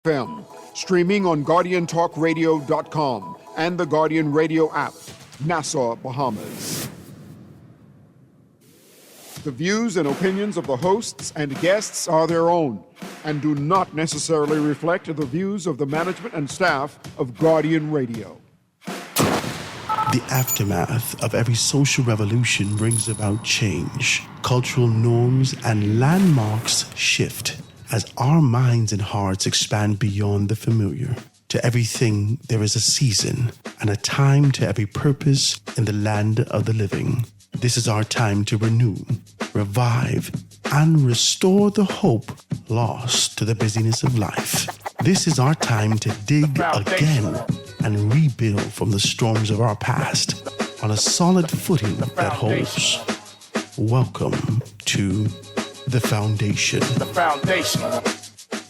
FM, streaming on GuardianTalkRadio.com and the Guardian Radio app, Nassau, Bahamas. The views and opinions of the hosts and guests are their own and do not necessarily reflect the views of the management and staff of Guardian Radio. The aftermath of every social revolution brings about change. Cultural norms and landmarks shift as our minds and hearts expand beyond the familiar. To everything there is a season and a time to every purpose in the land of the living. This is our time to renew, revive, and restore the hope lost to the busyness of life. This is our time to dig again and rebuild from the storms of our past on a solid footing that holds. Welcome to The Foundation. The Foundation.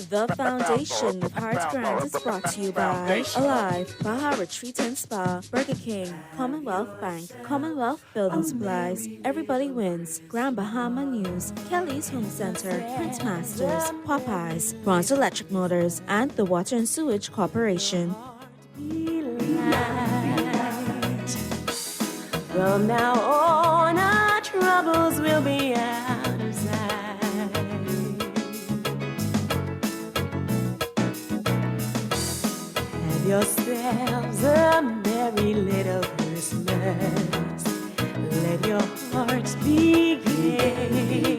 The Foundation with Hearts Grant is brought to you by Alive, Baja Retreat and Spa, Burger King, Commonwealth Bank, Commonwealth Building Supplies, Everybody Wins, Grand Bahama News, Kelly's Home Center, Print Masters, Popeyes, Bronze Electric Motors, and the Water and Sewage Corporation. From now on, our troubles will be out of sight. Have yourselves a merry little Christmas. Let your hearts be gay.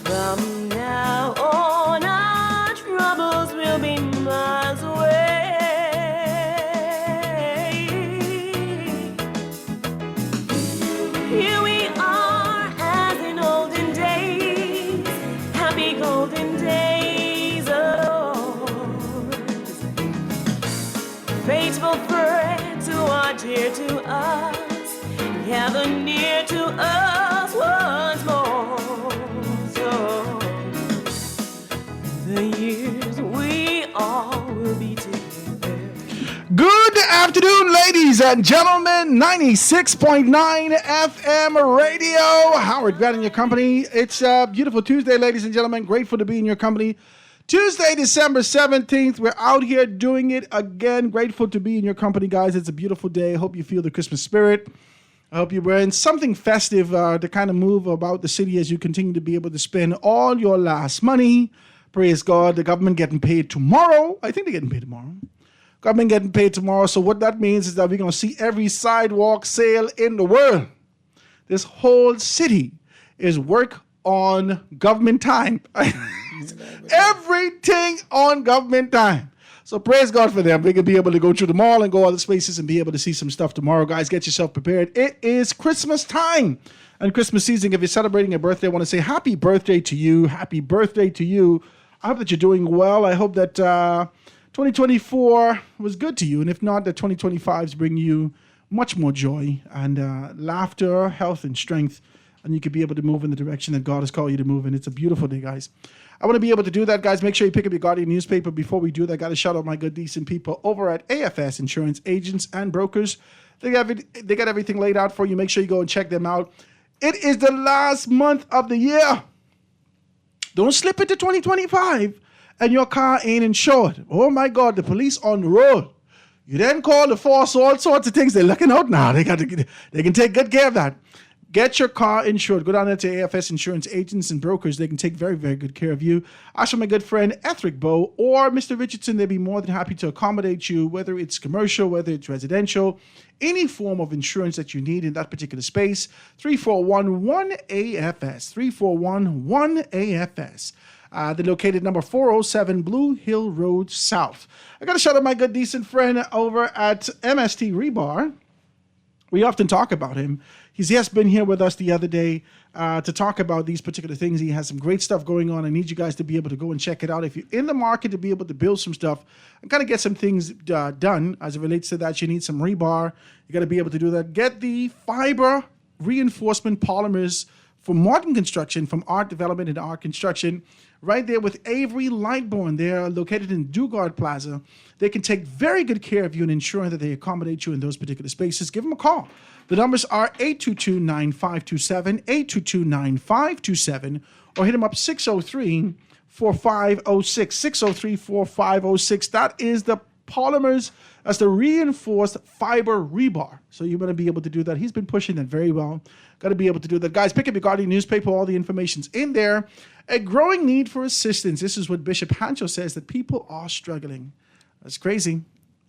From now on, our troubles will be miles away. Here we are as in olden days, happy golden days of faithful friends who are dear to us, gather near to us once more. So the years we all will be together. Good afternoon, ladies and gentlemen. 96.9 FM radio. Howard Grant in your company. It's a beautiful Tuesday, ladies and gentlemen. Grateful to be in your company. Tuesday, December 17th. We're out here doing it again. Grateful to be in your company, guys. It's a beautiful day. I hope you feel the Christmas spirit. I hope you're wearing something festive to kind of move about the city as you continue to be able to spend all your last money. Praise God. The government getting paid tomorrow. I think they're getting paid tomorrow. Government getting paid tomorrow. So what that means is that we're going to see every sidewalk sale in the world. This whole city is work on government time. Everything on government time. So praise God for them. We can be able to go through the mall and go other spaces and be able to see some stuff tomorrow. Guys, get yourself prepared. It is Christmas time and Christmas season. If you're celebrating a birthday, I want to say happy birthday to you. Happy birthday to you. I hope that you're doing well. I hope that 2024 was good to you. And if not, that 2025s bring you much more joy and laughter, health, and strength. And you could be able to move in the direction that God has called you to move in. It's a beautiful day, guys. I want to be able to do that, guys. Make sure you pick up your Guardian newspaper. Before we do that, I got to shout out my good, decent people over at AFS Insurance Agents and Brokers. They got everything laid out for you. Make sure you go and check them out. It is the last month of the year. Don't slip into 2025 and your car ain't insured. Oh, my God, the police on the road. You then call the force, all sorts of things. They're looking out now. They can take good care of that. Get your car insured. Go down there to AFS Insurance Agents and Brokers. They can take very, very good care of you. Ask for my good friend Ethric Bow or Mr. Richardson. They'll be more than happy to accommodate you, whether it's commercial, whether it's residential, any form of insurance that you need in that particular space. 341-1-AFS. 341-1-AFS. They're located number 407 Blue Hill Road South. I got to shout out my good, decent friend over at MST Rebar. We often talk about him. He's just been here with us the other day to talk about these particular things. He has some great stuff going on. I need you guys to be able to go and check it out. If you're in the market to be able to build some stuff and kind of get some things done as it relates to that, you need some rebar. You got to be able to do that. Get the fiber reinforcement polymers for modern construction, from art development and art construction, right there with Avery Lightbourne. They're located in Dugard Plaza. They can take very good care of you and ensuring that they accommodate you in those particular spaces. Give them a call. The numbers are 822-9527, 822-9527, or hit them up 603 603-4506. 603-4506. That is the polymers. That's the reinforced fiber rebar. So you're going to be able to do that. He's been pushing it very well. Got to be able to do that. Guys, pick up your Guardian newspaper. All the information's in there. A growing need for assistance. This is what Bishop Hancho says, that people are struggling. That's crazy.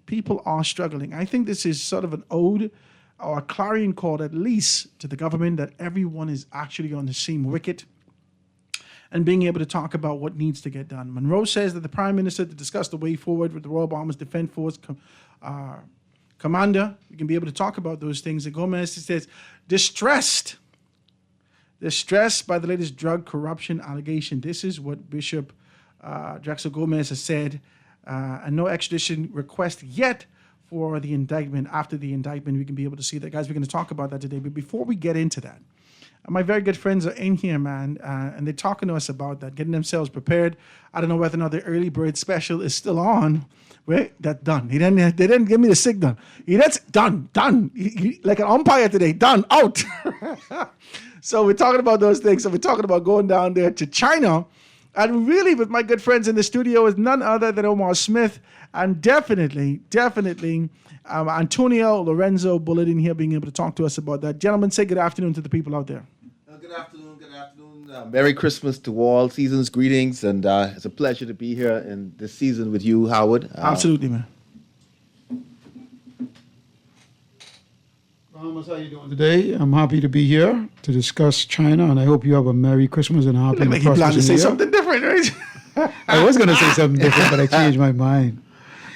People are struggling. I think this is sort of an ode or a clarion call, at least, to the government, that everyone is actually on the same wicket and being able to talk about what needs to get done. Monroe says that the Prime Minister to discuss the way forward with the Royal Bahamas Defense Force commander. We can be able to talk about those things. And Gomez says, distressed by the latest drug corruption allegation. This is what Bishop Drexel Gomez has said. And no extradition request yet for the indictment. After the indictment, we can be able to see that. Guys, we're going to talk about that today. But before we get into that, my very good friends are in here, man, and they're talking to us about that, getting themselves prepared. I don't know whether or not the early bird special is still on. Wait, that's done. They didn't give me the signal. That's done. Like an umpire today, done, out. So we're talking about those things. So we're talking about going down there to China. And really, with my good friends in the studio is none other than Omar Smith, and definitely, Antonio Lorenzo Bullet in here being able to talk to us about that. Gentlemen, say good afternoon to the people out there. Good afternoon. Merry Christmas to all. Season's greetings, and it's a pleasure to be here in this season with you, Howard. Absolutely, man. Bahamas, how you doing today? I'm happy to be here to discuss China, and I hope you have a Merry Christmas and a happy Like you plan to say something different, right? I was going to say something different, but I changed my mind.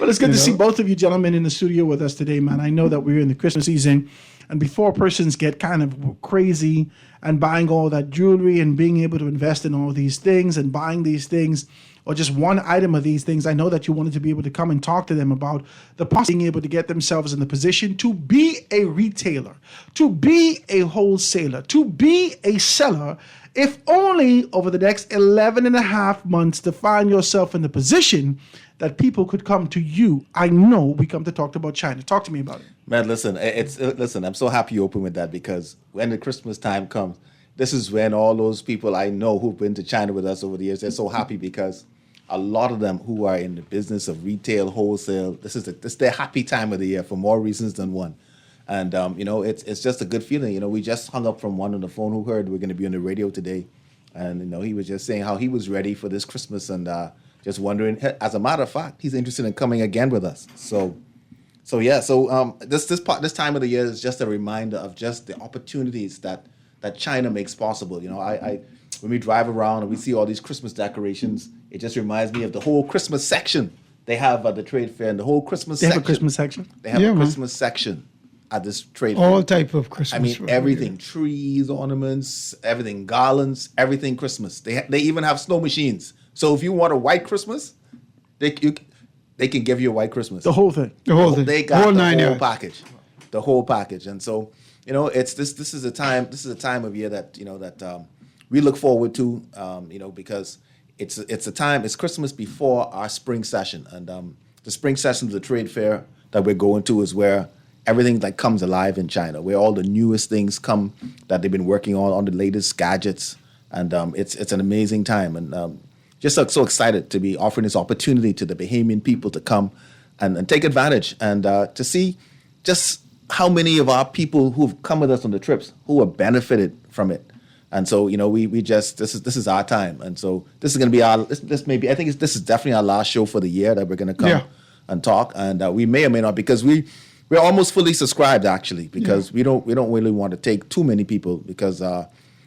Well, it's good to see both of you gentlemen in the studio with us today, man. I know that we're in the Christmas season, and before persons get kind of crazy and buying all that jewelry and being able to invest in all these things and buying these things, or just one item of these things, I know that you wanted to be able to come and talk to them about the being able to get themselves in the position to be a retailer, to be a wholesaler, to be a seller, if only over the next 11 and a half months to find yourself in the position that people could come to you. I know we come to talk about China. Talk to me about it. Man, listen, I'm so happy you open with that, because when the Christmas time comes, this is when all those people I know who've been to China with us over the years, they're so happy because a lot of them who are in the business of retail, wholesale, this is their happy time of the year for more reasons than one. And, it's just a good feeling. We just hung up from one on the phone who heard we're going to be on the radio today. And, he was just saying how he was ready for this Christmas and just wondering, as a matter of fact, he's interested in coming again with us. This time of the year is just a reminder of just the opportunities that China makes possible. When we drive around and we see all these Christmas decorations, it just reminds me of the whole Christmas section they have at the trade fair, and the whole Christmas section. They have a Christmas section? They have a Christmas section at this trade All fair. type of Christmas. Everything, trees, ornaments, everything, garlands, everything Christmas. They even have snow machines. So if you want a white Christmas, they can give you a white Christmas. The whole thing. The whole thing. They got whole the nine whole yards. package. The whole package. And so, it's this is a time of year that we look forward to, because it's a time, it's Christmas before our spring session. And the spring session of the trade fair that we're going to is where everything like comes alive in China, where all the newest things come that they've been working on the latest gadgets. And it's an amazing time. And just so excited to be offering this opportunity to the Bahamian people to come and take advantage and to see just how many of our people who've come with us on the trips who have benefited from it. And so, we just, this is our time. And so this is going to be this is definitely our last show for the year that we're going to come and talk. And we may or may not, because we're almost fully subscribed, actually, because we don't really want to take too many people, because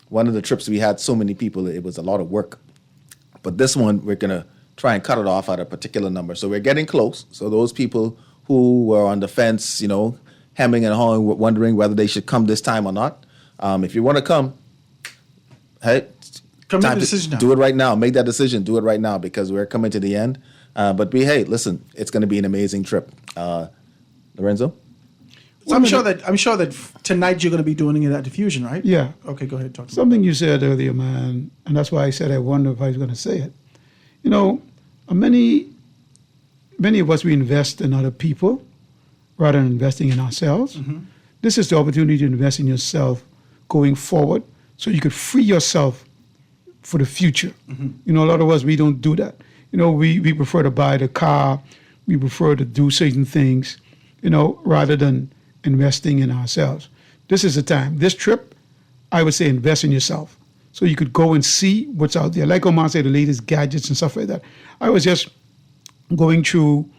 one of the trips we had so many people, it was a lot of work. But this one, we're going to try and cut it off at a particular number. So we're getting close. So those people who were on the fence, hemming and hawing, wondering whether they should come this time or not, if you want to come, hey, Come make a decision now. Do it right now. Make that decision. Do it right now, because we're coming to the end. But listen, it's going to be an amazing trip. Lorenzo? So I'm sure that tonight you're going to be doing it at Diffusion, right? Yeah. Okay, go ahead. Talk to me. Something you said earlier, man, and that's why I said I wonder if I was going to say it. Many of us, we invest in other people rather than investing in ourselves. Mm-hmm. This is the opportunity to invest in yourself going forward, so you could free yourself for the future. You know, a lot of us, we don't do that. You know, we prefer to buy the car, we prefer to do certain things, you know, rather than investing in ourselves. This is the time. This trip, I would say invest in yourself. So you could go and see what's out there. Like Omar said, the latest gadgets and stuff like that. I was just going through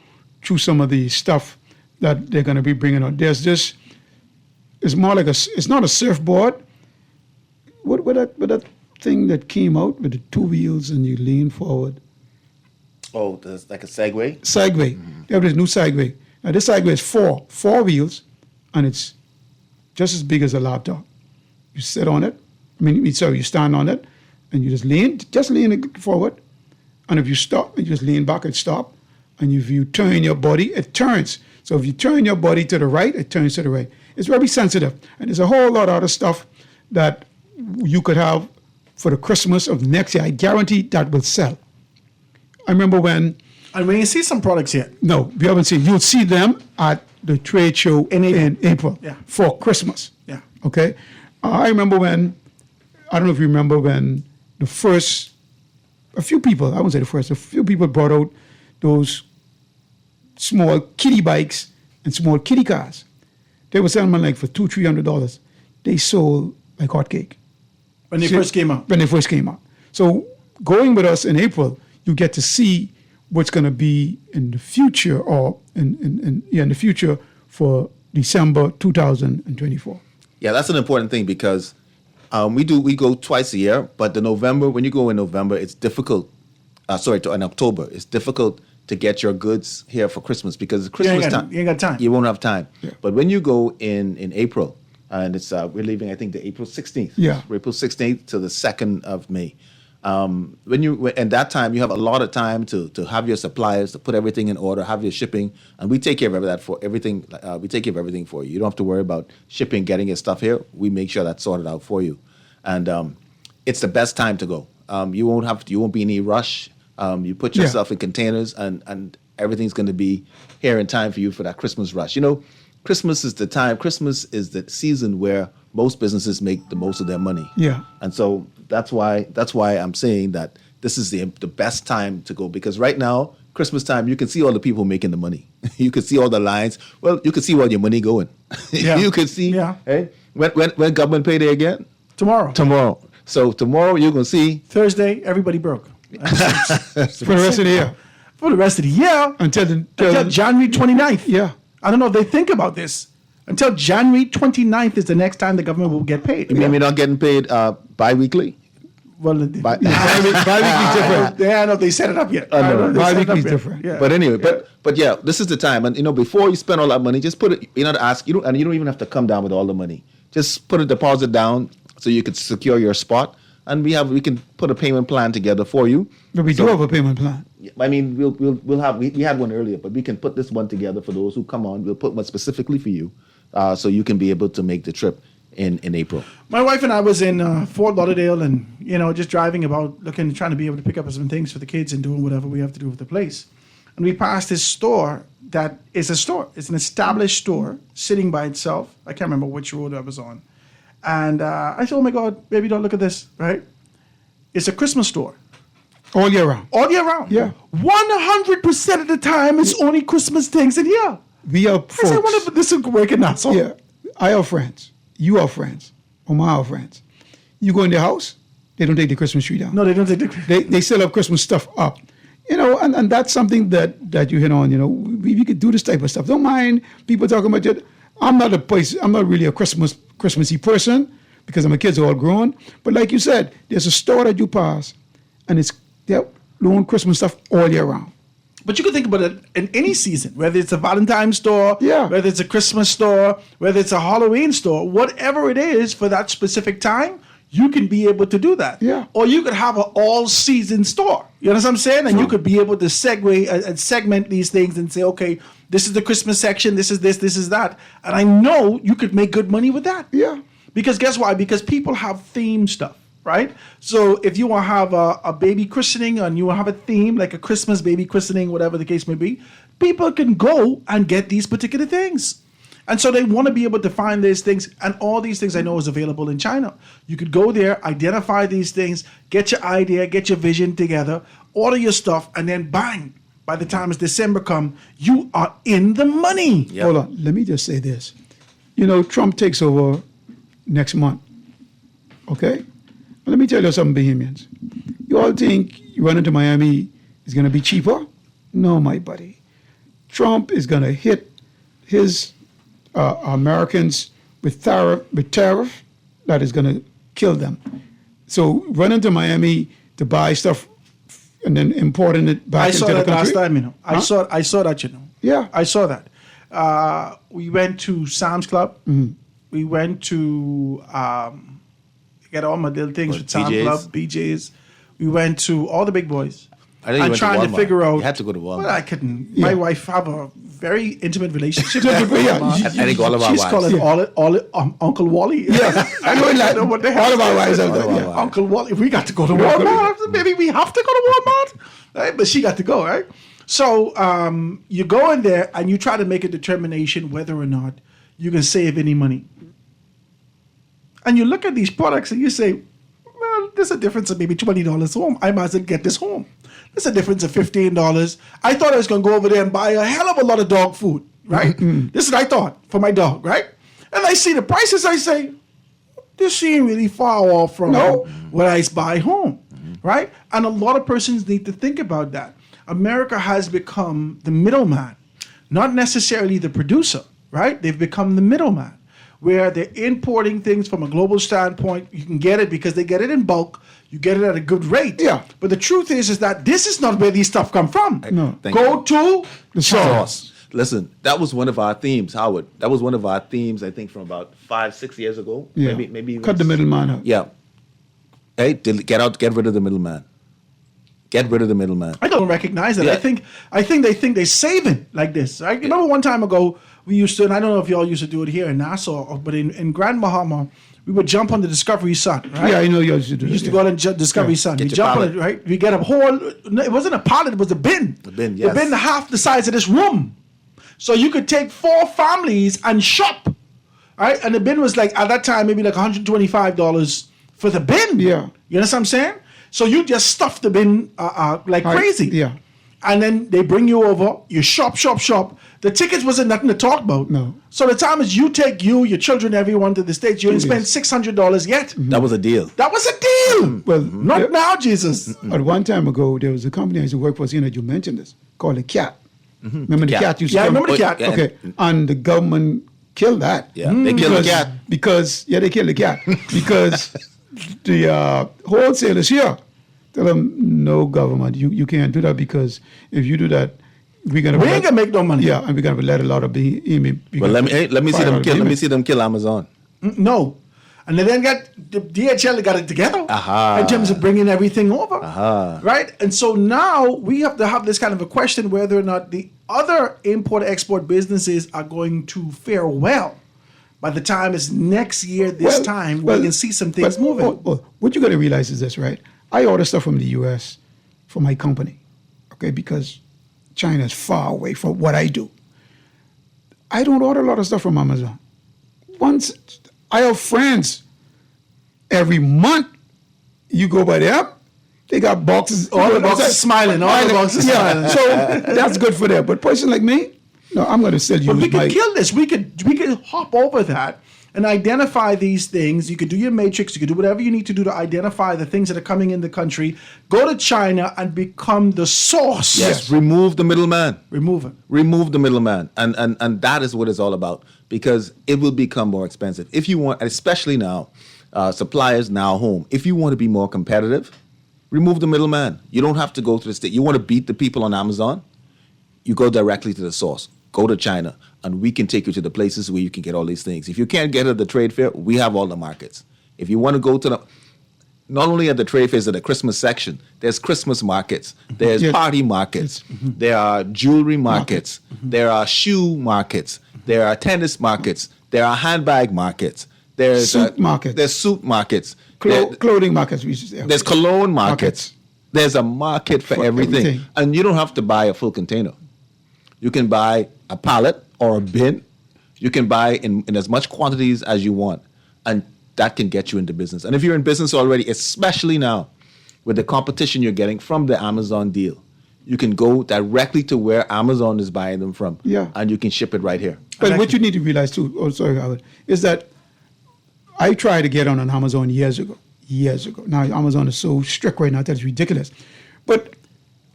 some of the stuff that they're going to be bringing out. There's this, it's more like it's not a surfboard. What that thing that came out with the two wheels and you lean forward? Oh, there's like a Segway. Segway. They have this new Segway. Now this Segway is four wheels, and it's just as big as a laptop. You sit on it. You stand on it, and you just lean it forward. And if you stop, you just lean back and stop. And if you turn your body, it turns. So if you turn your body to the right, it turns to the right. It's very sensitive. And there's a whole lot of other stuff that you could have for the Christmas of next year. I guarantee that will sell. I remember when... And when you see some products here. No, we haven't seen. You'll see them at the trade show in April for Christmas. Yeah. Okay? I remember when... I don't know if you remember when a few people brought out those small kiddie bikes and small kiddie cars. They were selling them like for $200-$300. They sold like hotcake. When they first came out. When they first came out. So going with us in April, you get to see what's going to be in the future or in the future for December 2024. Yeah, that's an important thing because we go twice a year, but when you go in November, it's difficult. In October, it's difficult to get your goods here for Christmas because it's Christmas time. You ain't got time. You won't have time. Yeah. But when you go in April, and it's we're leaving, I think, the April 16th. Yeah. April 16th to the 2nd of May. And that time, you have a lot of time to have your suppliers, to put everything in order, have your shipping, and we take care of that for everything. We take care of everything for you. You don't have to worry about shipping, getting your stuff here. We make sure that's sorted out for you, and it's the best time to go. You won't be in any rush. You put yourself in containers, and everything's going to be here in time for you for that Christmas rush. You know, Christmas is the time. Christmas is the season where most businesses make the most of their money. Yeah. And so that's why I'm saying that this is the best time to go, because right now, Christmas time, you can see all the people making the money. You can see all the lines. Well, you can see where your money going. Yeah. You can see. Yeah. Hey, when government payday again? Tomorrow. So tomorrow you're gonna see Thursday, everybody broke. For the rest of the year. For the rest of the year. Until January 29th. Yeah. I don't know if they think about this. Until January 29th is the next time the government will get paid. You mean we're not getting paid bi-weekly? Well, Bi-weekly is different. Yeah, I know they set it up yet. Bi-weekly is different. Yeah. But anyway, but yeah, this is the time. And before you spend all that money, just put it, you don't even have to come down with all the money. Just put a deposit down so you can secure your spot. And we can put a payment plan together for you. But we do have a payment plan. I mean, we'll have we had one earlier, but we can put this one together for those who come on. We'll put one specifically for you, so you can be able to make the trip in April. My wife and I was in Fort Lauderdale, and just driving about, trying to be able to pick up some things for the kids and doing whatever we have to do with the place. And we passed this store that is a store. It's an established store sitting by itself. I can't remember which road I was on. And I said, oh my God, baby, don't look at this, right? It's a Christmas store. All year round. All year round. Yeah. 100% of the time, it's only Christmas things in here. We are folks. I said, I wonder if this is working out. So. Yeah. I have friends. You have friends. Omar have friends. You go in their house, they don't take the Christmas tree down. No, they don't take the... They still have Christmas stuff up. And that's something that you hit on. We could do this type of stuff. Don't mind people talking about it. I'm not really a Christmassy person because my kids are all grown. But like you said, there's a store that you pass, and they're doing Christmas stuff all year round. But you can think about it in any season, whether it's a Valentine's store, Yeah. whether it's a Christmas store, whether it's a Halloween store, whatever it is for that specific time, you can be able to do that. Yeah. Or you could have an all-season store. You know what I'm saying? And you could be able to segue and segment these things and say, okay, this is the Christmas section, this is this is that. And I know you could make good money with that. Yeah. Because guess why? Because people have theme stuff, right? So if you want to have a baby christening and you want to have a theme, like a Christmas baby christening, whatever the case may be, people can go and get these particular things. And so they want to be able to find these things, and all these things I know is available in China. You could go there, identify these things, get your idea, get your vision together, order your stuff, and then bang, by the time it's December come, you are in the money. Yep. Hold on. Let me just say this. Trump takes over next month. Okay? Let me tell you something, Bohemians. You all think you run into Miami is going to be cheaper? No, my buddy. Trump is going to hit his Americans with tariff that is going to kill them. So running to Miami to buy stuff and then importing it back I into saw the that country. last time, Huh? I saw that, Yeah. I saw that. We went to Sam's Club. Mm-hmm. We went to get all my little things with Sam's BJ's? Club, BJ's. We went to all the big boys. I think you I'm went to trying to Walmart. figure out. You had to go to Walmart. Well, I couldn't. Yeah. My wife have a very intimate relationship with Yeah, Walmart. I think all of our She's wives. calling Uncle Wally. Yeah, I know that. know what the hell. All of our wives have All of that. our Yeah. wives. Uncle Wally. We got to go to Walmart. Maybe we have to go to Walmart. Right? But she got to go, right? So you go in there and you try to make a determination whether or not you can save any money. And you look at these products and you say, well, there's a difference of maybe $20 home. I might as well get this home. There's a difference of $15. I thought I was going to go over there and buy a hell of a lot of dog food, right? This is what I thought for my dog, right? And I see the prices, I say, this ain't really far off from what I buy home, right? And a lot of persons need to think about that. America has become the middleman, not necessarily the producer, right? They've become the middleman, where they're importing things from a global standpoint. You can get it because they get it in bulk. You get it at a good rate. Yeah. But the truth is that this is not where these stuff come from. No. Thank Go to The Sauce. Listen, that was one of our themes, Howard. That was one of our themes, I think, from about 5-6 years ago. Yeah. Maybe even Cut the middleman out. Yeah. Hey, get rid of the middleman. Get rid of the middleman. I don't recognize it. Yeah. I think they think they're saving like this. I remember one time ago we used to, and I don't know if y'all used to do it here in Nassau, but in Grand Bahama, we would jump on the Discovery Sun, right? Yeah, I know you used to do We used to that. go on Discovery Sun. Get We your jump on pallet. it, right? We get a whole. No, it wasn't a pallet. It was a bin. A bin, The yes. bin half the size of this room, so you could take 4 families and shop, right? And the bin was like at that time maybe like $125 for the bin. Yeah. You understand what I'm saying? So you just stuff the bin like crazy. Yeah. And then they bring you over, you shop. The tickets wasn't nothing to talk about. No. So the time is you take your children, everyone to the States, you ain't spent $600 yet. That was a deal. That was a deal. Well, Not yeah. now, Jesus. At one time ago, there was a company I used to work for, that you mentioned this, called the Cat. Remember the Cat. Cat used to Yeah, I come? remember the Cat. Yeah. Okay, and the government killed that. Yeah, they killed the cat. Because they killed the cat. Because the wholesalers here tell them, no, government, you can't do that, because if you do that, we're gonna We ain't gonna make no money. Yeah, and we're gonna let a lot of Well, let me see them kill. Let me see them kill Amazon. No. And they then got the DHL got it together Aha. in terms of bringing everything over. Aha. Right? And so now we have to have this kind of a question whether or not the other import-export businesses are going to fare well. By the time it's next year, this time, we can see some things moving. What you got to realize is this, right? I order stuff from the U.S. for my company, okay, because China is far away from what I do. I don't order a lot of stuff from Amazon. Once I have friends, every month you go by there, they got boxes. All the boxes smiling, all the boxes yeah, smiling. so that's good for them. But a person like me, no, I'm going to still But use we my. could kill this. We could hop over that and identify these things. You could do your matrix. You could do whatever you need to do to identify the things that are coming in the country. Go to China and become the source. Yes, remove the middleman. Remove it. Remove the middleman, and that is what it's all about, because it will become more expensive if you want, especially now, suppliers now home. If you want to be more competitive, remove the middleman. You don't have to go to the state. You want to beat the people on Amazon, you go directly to the source. Go to China, and we can take you to the places where you can get all these things. If you can't get at the trade fair, we have all the markets. If you want to go to the, not only at the trade fairs, at the Christmas section, there's Christmas markets, there's Yes. party markets, there are jewelry markets, there are shoe markets, there are tennis markets, there are handbag markets, there's Suit markets. there's suit markets, there- Clothing markets, we should say. there's cologne markets. There's a market for everything. And you don't have to buy a full container. You can buy a pallet or a bin. You can buy in as much quantities as you want, and that can get you into business. And if you're in business already, especially now with the competition you're getting from the Amazon deal, you can go directly to where Amazon is buying them from, and you can ship it right here. But what you need to realize too, Howard, is that I tried to get on Amazon years ago. Now Amazon is so strict right now that it's ridiculous. But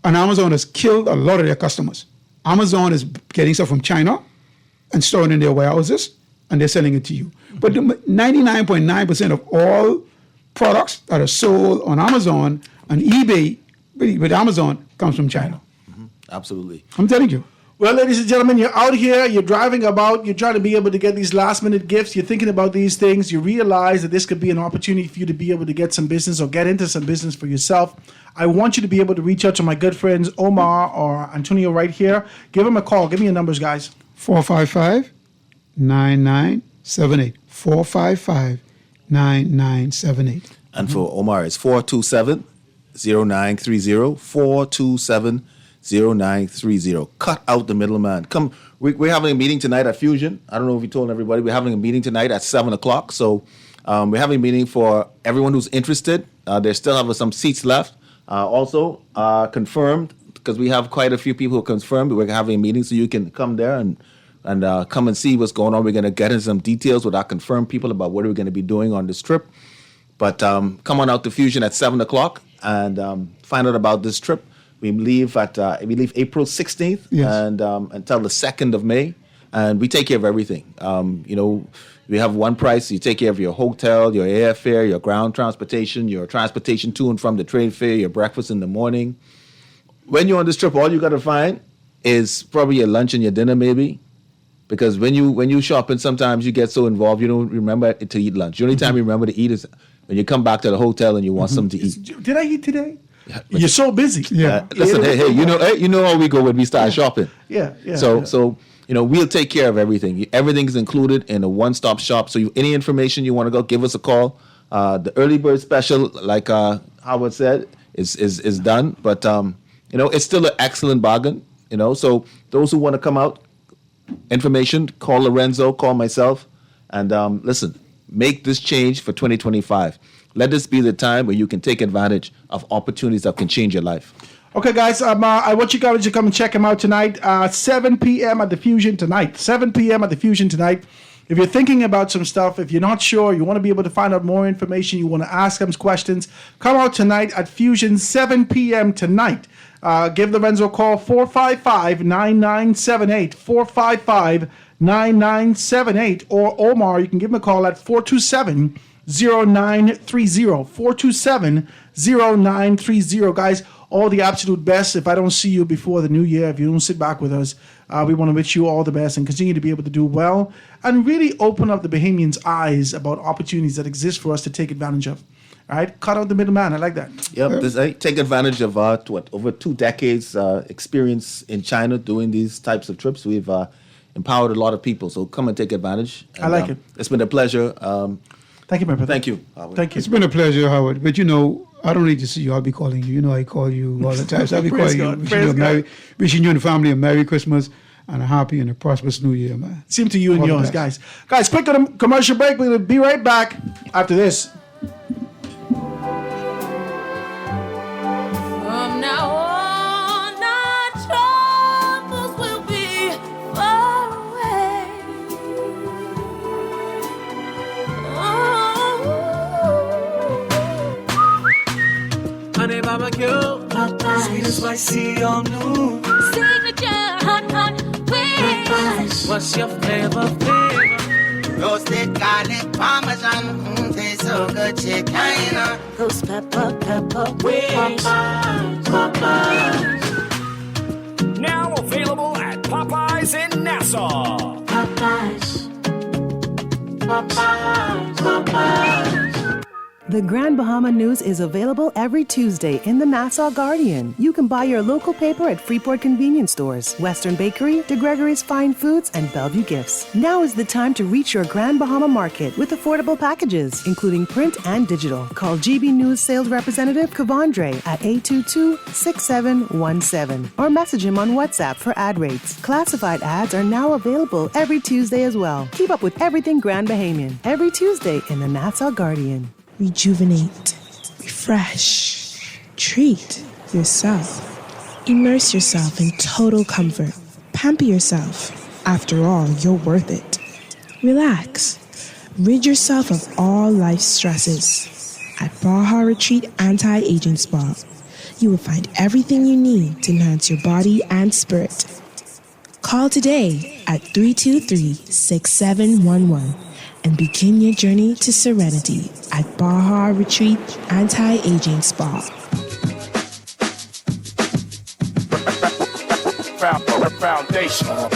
Amazon has killed a lot of their customers. Amazon is getting stuff from China and storing in their warehouses, and they're selling it to you. But 99.9% of all products that are sold on Amazon and eBay with Amazon comes from China. Absolutely. I'm telling you. Well, ladies and gentlemen, you're out here, you're driving about, you're trying to be able to get these last-minute gifts, you're thinking about these things, you realize that this could be an opportunity for you to be able to get some business or get into some business for yourself. I want you to be able to reach out to my good friends Omar or Antonio right here. Give them a call. Give me your numbers, guys. 455-9978. 455-9978. And for Omar, it's 427-0930. 427-0930. Cut out the middleman. Come, we're having a meeting tonight at Fusion. I don't know if you told everybody. We're having a meeting tonight at 7 o'clock. So we're having a meeting for everyone who's interested. They still have some seats left. Also confirmed, because we have quite a few people who confirmed. We're having a meeting, so you can come there and come and see what's going on. We're going to get into some details with our confirmed people about what we're going to be doing on this trip. But come on out to Fusion at 7 o'clock and find out about this trip. We leave April 16th and until the 2nd of May, and we take care of everything. We have one price. You take care of your hotel, your airfare, your ground transportation, your transportation to and from the trade fair, your breakfast in the morning. When you're on this trip, all you got to find is probably your lunch and your dinner, maybe. Because when you shopping, sometimes you get so involved you don't remember to eat lunch. The only time you remember to eat is when you come back to the hotel and you want something to eat. Did I eat today? You're so busy. Listen, hey, you know how we go when we start shopping. So we'll take care of everything. Everything's included in a one-stop shop. So any information you want to go, give us a call. The early bird special, like Howard said, is done. But it's still an excellent bargain. So those who want to come out, information, call Lorenzo, call myself, and listen, make this change for 2025. Let this be the time where you can take advantage of opportunities that can change your life. Okay, guys, I want you guys to come and check him out tonight. 7 p.m. at the Fusion tonight. 7 p.m. at the Fusion tonight. If you're thinking about some stuff, if you're not sure, you want to be able to find out more information, you want to ask him questions, come out tonight at Fusion, 7 p.m. tonight. Give Lorenzo a call, 455-9978, 455-9978, or Omar, you can give him a call at 427-0930, 427-0930. Guys, all the absolute best. If I don't see you before the new year, if you don't sit back with us, we want to wish you all the best and continue to be able to do well and really open up the Bahamians' eyes about opportunities that exist for us to take advantage of. All right, cut out the middleman. I like that. Yep, take advantage of over 2 decades experience in China doing these types of trips. We've empowered a lot of people, so come and take advantage. And, I like it. It's been a pleasure. Thank you, my brother. Thank you, Howard. Thank you. It's been a pleasure, Howard. But I don't need to see you. I'll be calling you. I call you all the time. So I'll be calling you, wishing you and the family a Merry Christmas and a happy and a prosperous New Year, man. Same to you and yours, guys. Guys, quick commercial break. We're going to be right back after this. From now on, our troubles will be far away. Honey barbecue, sweet and spicy, all new. Signature hot wings. What's your flavor? Roasted garlic parmesan, tastes so good, chicken. Those pepper Wings. Popeyes. Now available at Popeyes in Nassau. Popeyes. The Grand Bahama News is available every Tuesday in the Nassau Guardian. You can buy your local paper at Freeport convenience stores, Western Bakery, De Gregory's Fine Foods, and Bellevue Gifts. Now is the time to reach your Grand Bahama market with affordable packages, including print and digital. Call GB News sales representative Kavandre at 822-6717 or message him on WhatsApp for ad rates. Classified ads are now available every Tuesday as well. Keep up with everything Grand Bahamian every Tuesday in the Nassau Guardian. Rejuvenate, refresh, treat yourself. Immerse yourself in total comfort. Pamper yourself. After all, you're worth it. Relax. Rid yourself of all life's stresses. At Baja Retreat Anti-Aging Spa, you will find everything you need to enhance your body and spirit. Call today at 323-6711. and begin your journey to serenity at Baja Retreat Anti-Aging Spa. Foundation.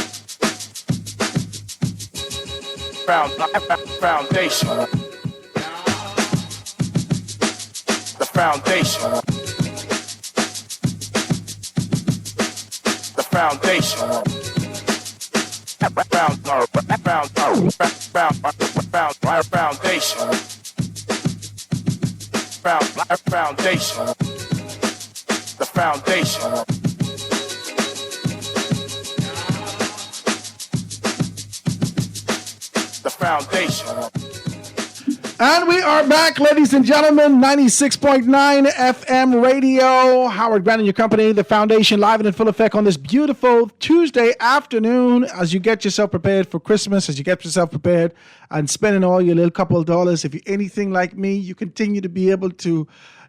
Foundation. The foundation. The foundation. Foundation. Foundation. The foundation. The foundation. And we are back, ladies and gentlemen. 96.9 FM radio. Howard Grant and your company, The Foundation, live and in full effect on this beautiful Tuesday afternoon as you get yourself prepared for Christmas, as you get yourself prepared and spending all your little couple of dollars. If you're anything like me, you continue to be able to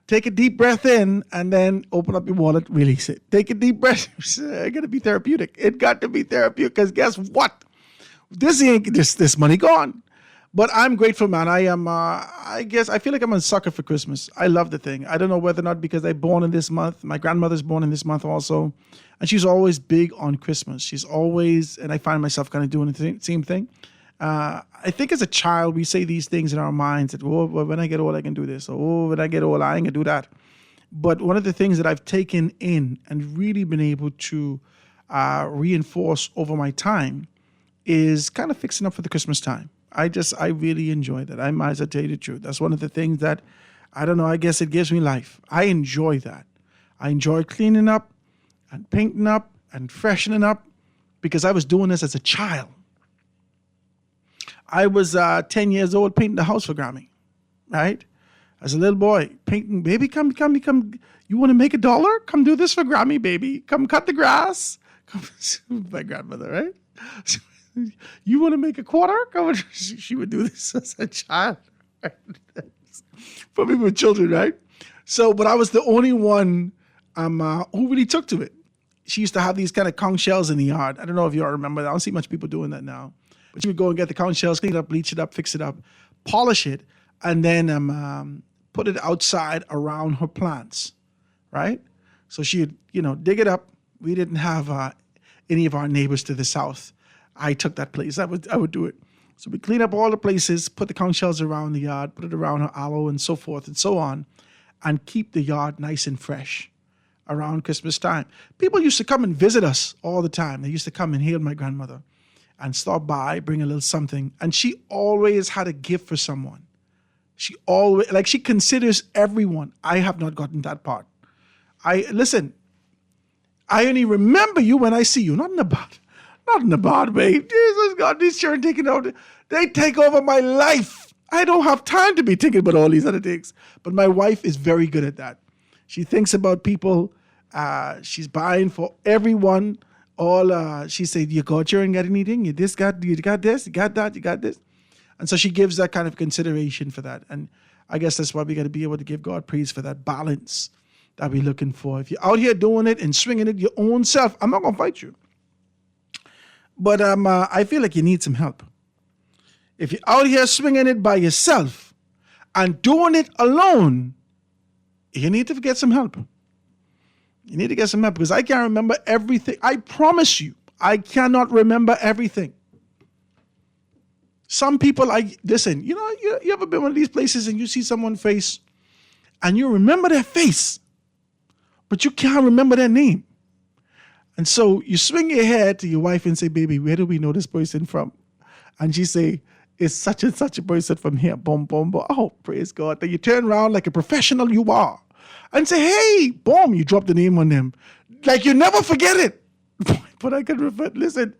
take a deep breath in and then open up your wallet, release it. Take a deep breath. It's got to be therapeutic. It got to be therapeutic because guess what? This money gone. But I'm grateful, man. I am, I feel like I'm a sucker for Christmas. I love the thing. I don't know whether or not because I'm born in this month. My grandmother's born in this month also. And she's always big on Christmas. She's always, and I find myself kind of doing the same thing. I think as a child, we say these things in our minds that, oh, when I get old, I can do this. Oh, when I get old, I ain't going to do that. But one of the things that I've taken in and really been able to reinforce over my time is kind of fixing up for the Christmas time. I really enjoy that. I might as well tell you the truth. That's one of the things that, I don't know, I guess it gives me life. I enjoy that. I enjoy cleaning up and painting up and freshening up because I was doing this as a child. I was 10 years old painting the house for Grammy, right? As a little boy, painting, baby, come. You want to make $1? Come do this for Grammy, baby. Come cut the grass. Come, my grandmother, right? You want to make $0.25? Come on. She would do this as a child. Right? For people with children, right? So, but I was the only one who really took to it. She used to have these kind of conch shells in the yard. I don't know if you all remember that. I don't see much people doing that now. But she would go and get the conch shells, clean it up, bleach it up, fix it up, polish it, and then put it outside around her plants, right? So she would, dig it up. We didn't have any of our neighbors to the south. I took that place. I would do it. So we clean up all the places, put the conch shells around the yard, put it around her aloe and so forth and so on, and keep the yard nice and fresh around Christmas time. People used to come and visit us all the time. They used to come and hail my grandmother and stop by, bring a little something. And she always had a gift for someone. She considers everyone. I have not gotten that part. I only remember you when I see you, not in the bad way. Jesus God, these children taking out, they take over my life. I don't have time to be thinking about all these other things. But my wife is very good at that. She thinks about people. She's buying for everyone. She said, you got here and got anything? You got this, you got that, you got this. And so she gives that kind of consideration for that. And I guess that's why we got to be able to give God praise for that balance that we're looking for. If you're out here doing it and swinging it your own self, I'm not going to fight you. But I feel like you need some help. If you're out here swinging it by yourself and doing it alone, you need to get some help. You need to get some help because I can't remember everything. I promise you, I cannot remember everything. Some people, listen, you ever been one of these places and you see someone's face and you remember their face, but you can't remember their name. And so you swing your head to your wife and say, baby, where do we know this person from? And she say, it's such and such a person from here. Boom, boom, boom. Oh, praise God. Then you turn around like a professional you are and say, hey, boom, you drop the name on them. Like you never forget it. But I can remember, listen,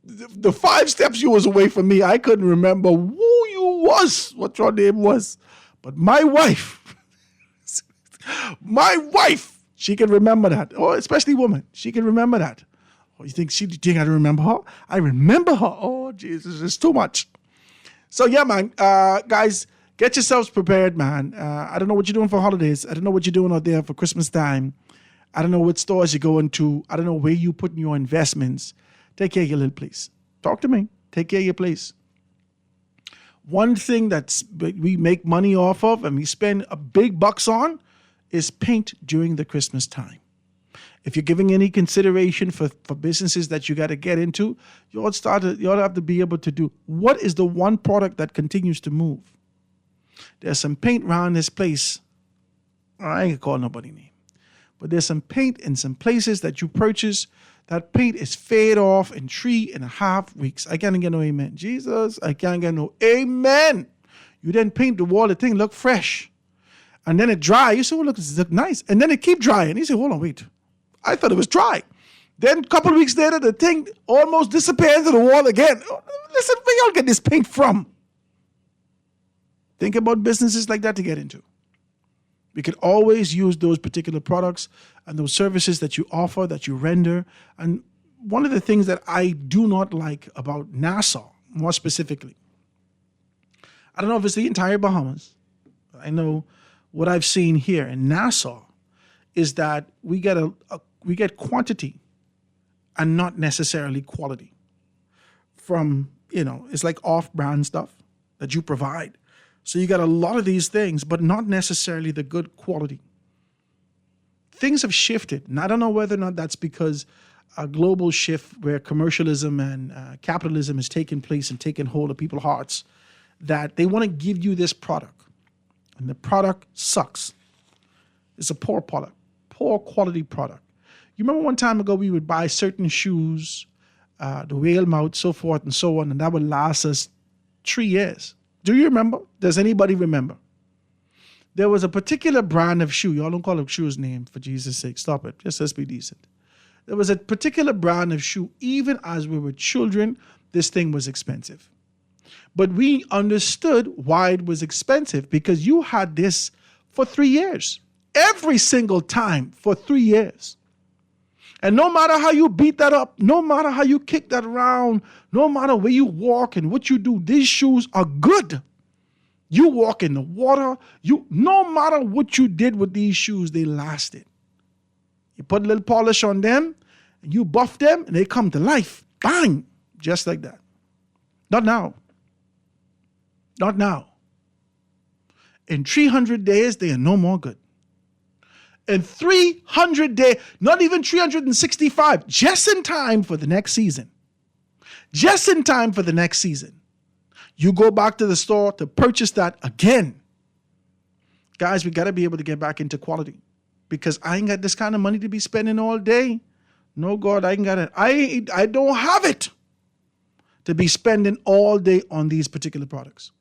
the 5 steps you was away from me, I couldn't remember who you was, what your name was. But my wife, she can remember that. Oh, especially woman, she can remember that. Oh, you think I remember her? I remember her. Oh, Jesus, it's too much. So yeah, man, guys, get yourselves prepared, man. I don't know what you're doing for holidays. I don't know what you're doing out there for Christmas time. I don't know what stores you're going to. I don't know where you putting your investments. Take care of your little place. Talk to me. Take care of your place. One thing that we make money off of and we spend a big bucks on is paint during the Christmas time. If you're giving any consideration for businesses that you got to get into, you ought to have to be able to do, what is the one product that continues to move? There's some paint around this place. I ain't gonna call nobody name. But there's some paint in some places that you purchase. That paint is fade off in 3.5 weeks. I can't get no amen. Jesus, I can't get no amen. You then paint the wall, the thing look fresh. And then it dry. You say, well, look, this look nice. And then it keep drying. You say, hold on, wait. I thought it was dry. Then a couple of weeks later, the thing almost disappeared into the wall again. Listen, where y'all get this paint from? Think about businesses like that to get into. We could always use those particular products and those services that you offer, that you render. And one of the things that I do not like about Nassau, more specifically, I don't know if it's the entire Bahamas. I know what I've seen here in Nassau is that we get quantity and not necessarily quality from, it's like off-brand stuff that you provide. So you got a lot of these things, but not necessarily the good quality. Things have shifted, and I don't know whether or not that's because a global shift where commercialism and capitalism has taken place and taken hold of people's hearts, that they want to give you this product, and the product sucks. It's a poor product, poor quality product. You remember one time ago we would buy certain shoes, the whale mouth, so forth and so on, and that would last us 3 years. Do you remember? Does anybody remember? There was a particular brand of shoe. Y'all don't call it shoes name, for Jesus' sake. Stop it. Just let's be decent. There was a particular brand of shoe. Even as we were children, this thing was expensive. But we understood why it was expensive, because you had this for 3 years. Every single time for 3 years. And no matter how you beat that up, no matter how you kick that around, no matter where you walk and what you do, these shoes are good. You walk in the water, no matter what you did with these shoes, they lasted. You put a little polish on them, and you buff them, and they come to life. Bang! Just like that. Not now. Not now. In 300 days, they are no more good. In 300 days, not even 365, just in time for the next season. Just in time for the next season. You go back to the store to purchase that again. Guys, we got to be able to get back into quality, because I ain't got this kind of money to be spending all day. No, God, I ain't got it. I don't have it to be spending all day on these particular products.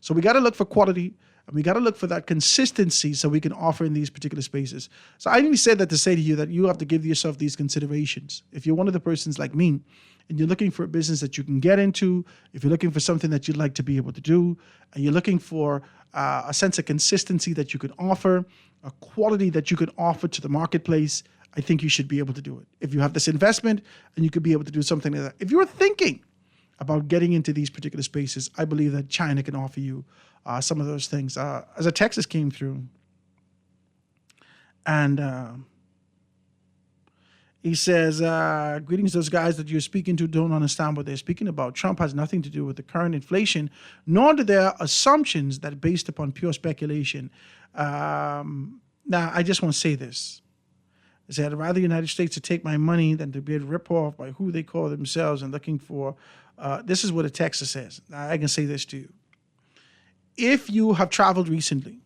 So we got to look for quality. And we got to look for that consistency so we can offer in these particular spaces. So I only said that to say to you that you have to give yourself these considerations. If you're one of the persons like me and you're looking for a business that you can get into, if you're looking for something that you'd like to be able to do, and you're looking for a sense of consistency that you can offer, a quality that you can offer to the marketplace, I think you should be able to do it. If you have this investment and you could be able to do something like that. If you're thinking about getting into these particular spaces, I believe that China can offer you some of those things. As a Texas came through, and he says, greetings, those guys that you're speaking to don't understand what they're speaking about. Trump has nothing to do with the current inflation, nor do their assumptions that are based upon pure speculation. Now, I just want to say this. They said, I'd rather the United States to take my money than to be ripped off by who they call themselves and looking for. This is what a texter says. Now, I can say this to you. If you have traveled recently,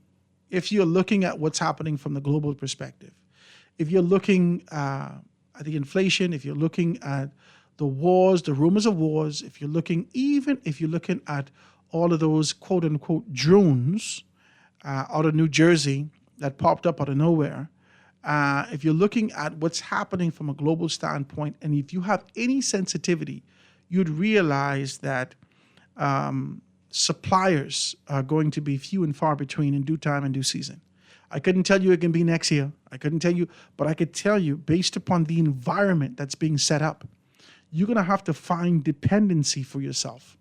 if you're looking at what's happening from the global perspective, if you're looking at the inflation, if you're looking at the wars, the rumors of wars, if you're looking at all of those quote unquote drones out of New Jersey that popped up out of nowhere, if you're looking at what's happening from a global standpoint, and if you have any sensitivity, you'd realize that suppliers are going to be few and far between in due time and due season. I couldn't tell you it can be next year. I couldn't tell you, but I could tell you based upon the environment that's being set up, you're going to have to find dependency for yourself.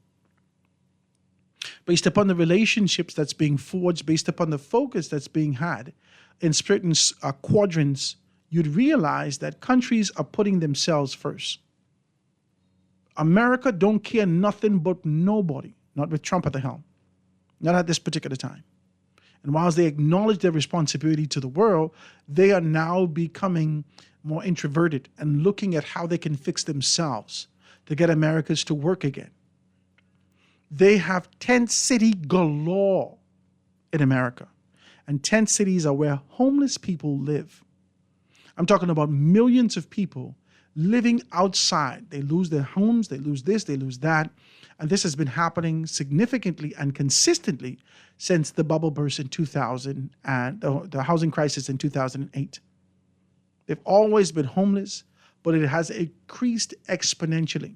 Based upon the relationships that's being forged, based upon the focus that's being had in certain quadrants, you'd realize that countries are putting themselves first. America don't care nothing but nobody, not with Trump at the helm, not at this particular time. And whilst they acknowledge their responsibility to the world, they are now becoming more introverted and looking at how they can fix themselves to get Americans to work again. They have tent city galore in America. And tent cities are where homeless people live. I'm talking about millions of people living outside. They lose their homes, they lose this, they lose that. And this has been happening significantly and consistently since the bubble burst in 2000 and the housing crisis in 2008. They've always been homeless, but it has increased exponentially.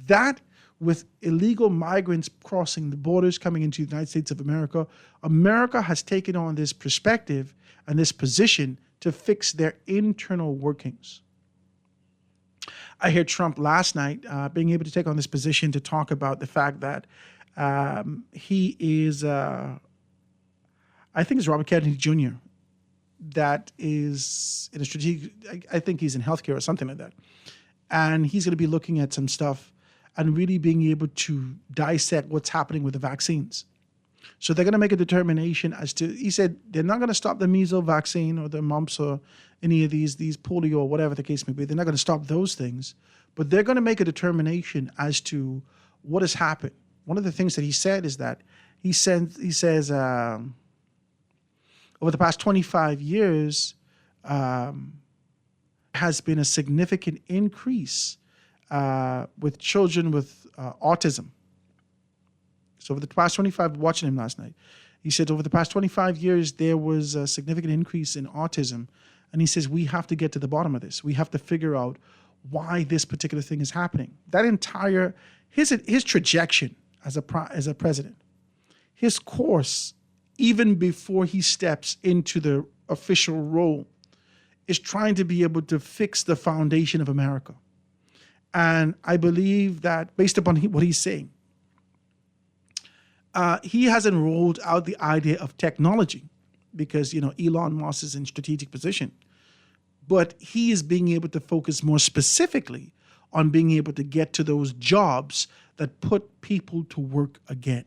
That, with illegal migrants crossing the borders coming into the United States of America, America has taken on this perspective and this position to fix their internal workings. I heard Trump last night being able to take on this position to talk about the fact that he is, I think it's Robert Kennedy Jr., that is in a strategic, I think he's in healthcare or something like that. And he's going to be looking at some stuff and really being able to dissect what's happening with the vaccines. So they're going to make a determination as to, he said, they're not going to stop the measles vaccine or the mumps or any of these polio or whatever the case may be. They're not going to stop those things, but they're going to make a determination as to what has happened. One of the things that he said is that he says over the past 25 years has been a significant increase with children with autism. So over the past 25, watching him last night, he said over the past 25 years, there was a significant increase in autism. And he says, we have to get to the bottom of this. We have to figure out why this particular thing is happening. That entire, his trajectory as a president, his course, even before he steps into the official role, is trying to be able to fix the foundation of America. And I believe that based upon what he's saying, he hasn't rolled out the idea of technology because, Elon Musk is in strategic position. But he is being able to focus more specifically on being able to get to those jobs that put people to work again.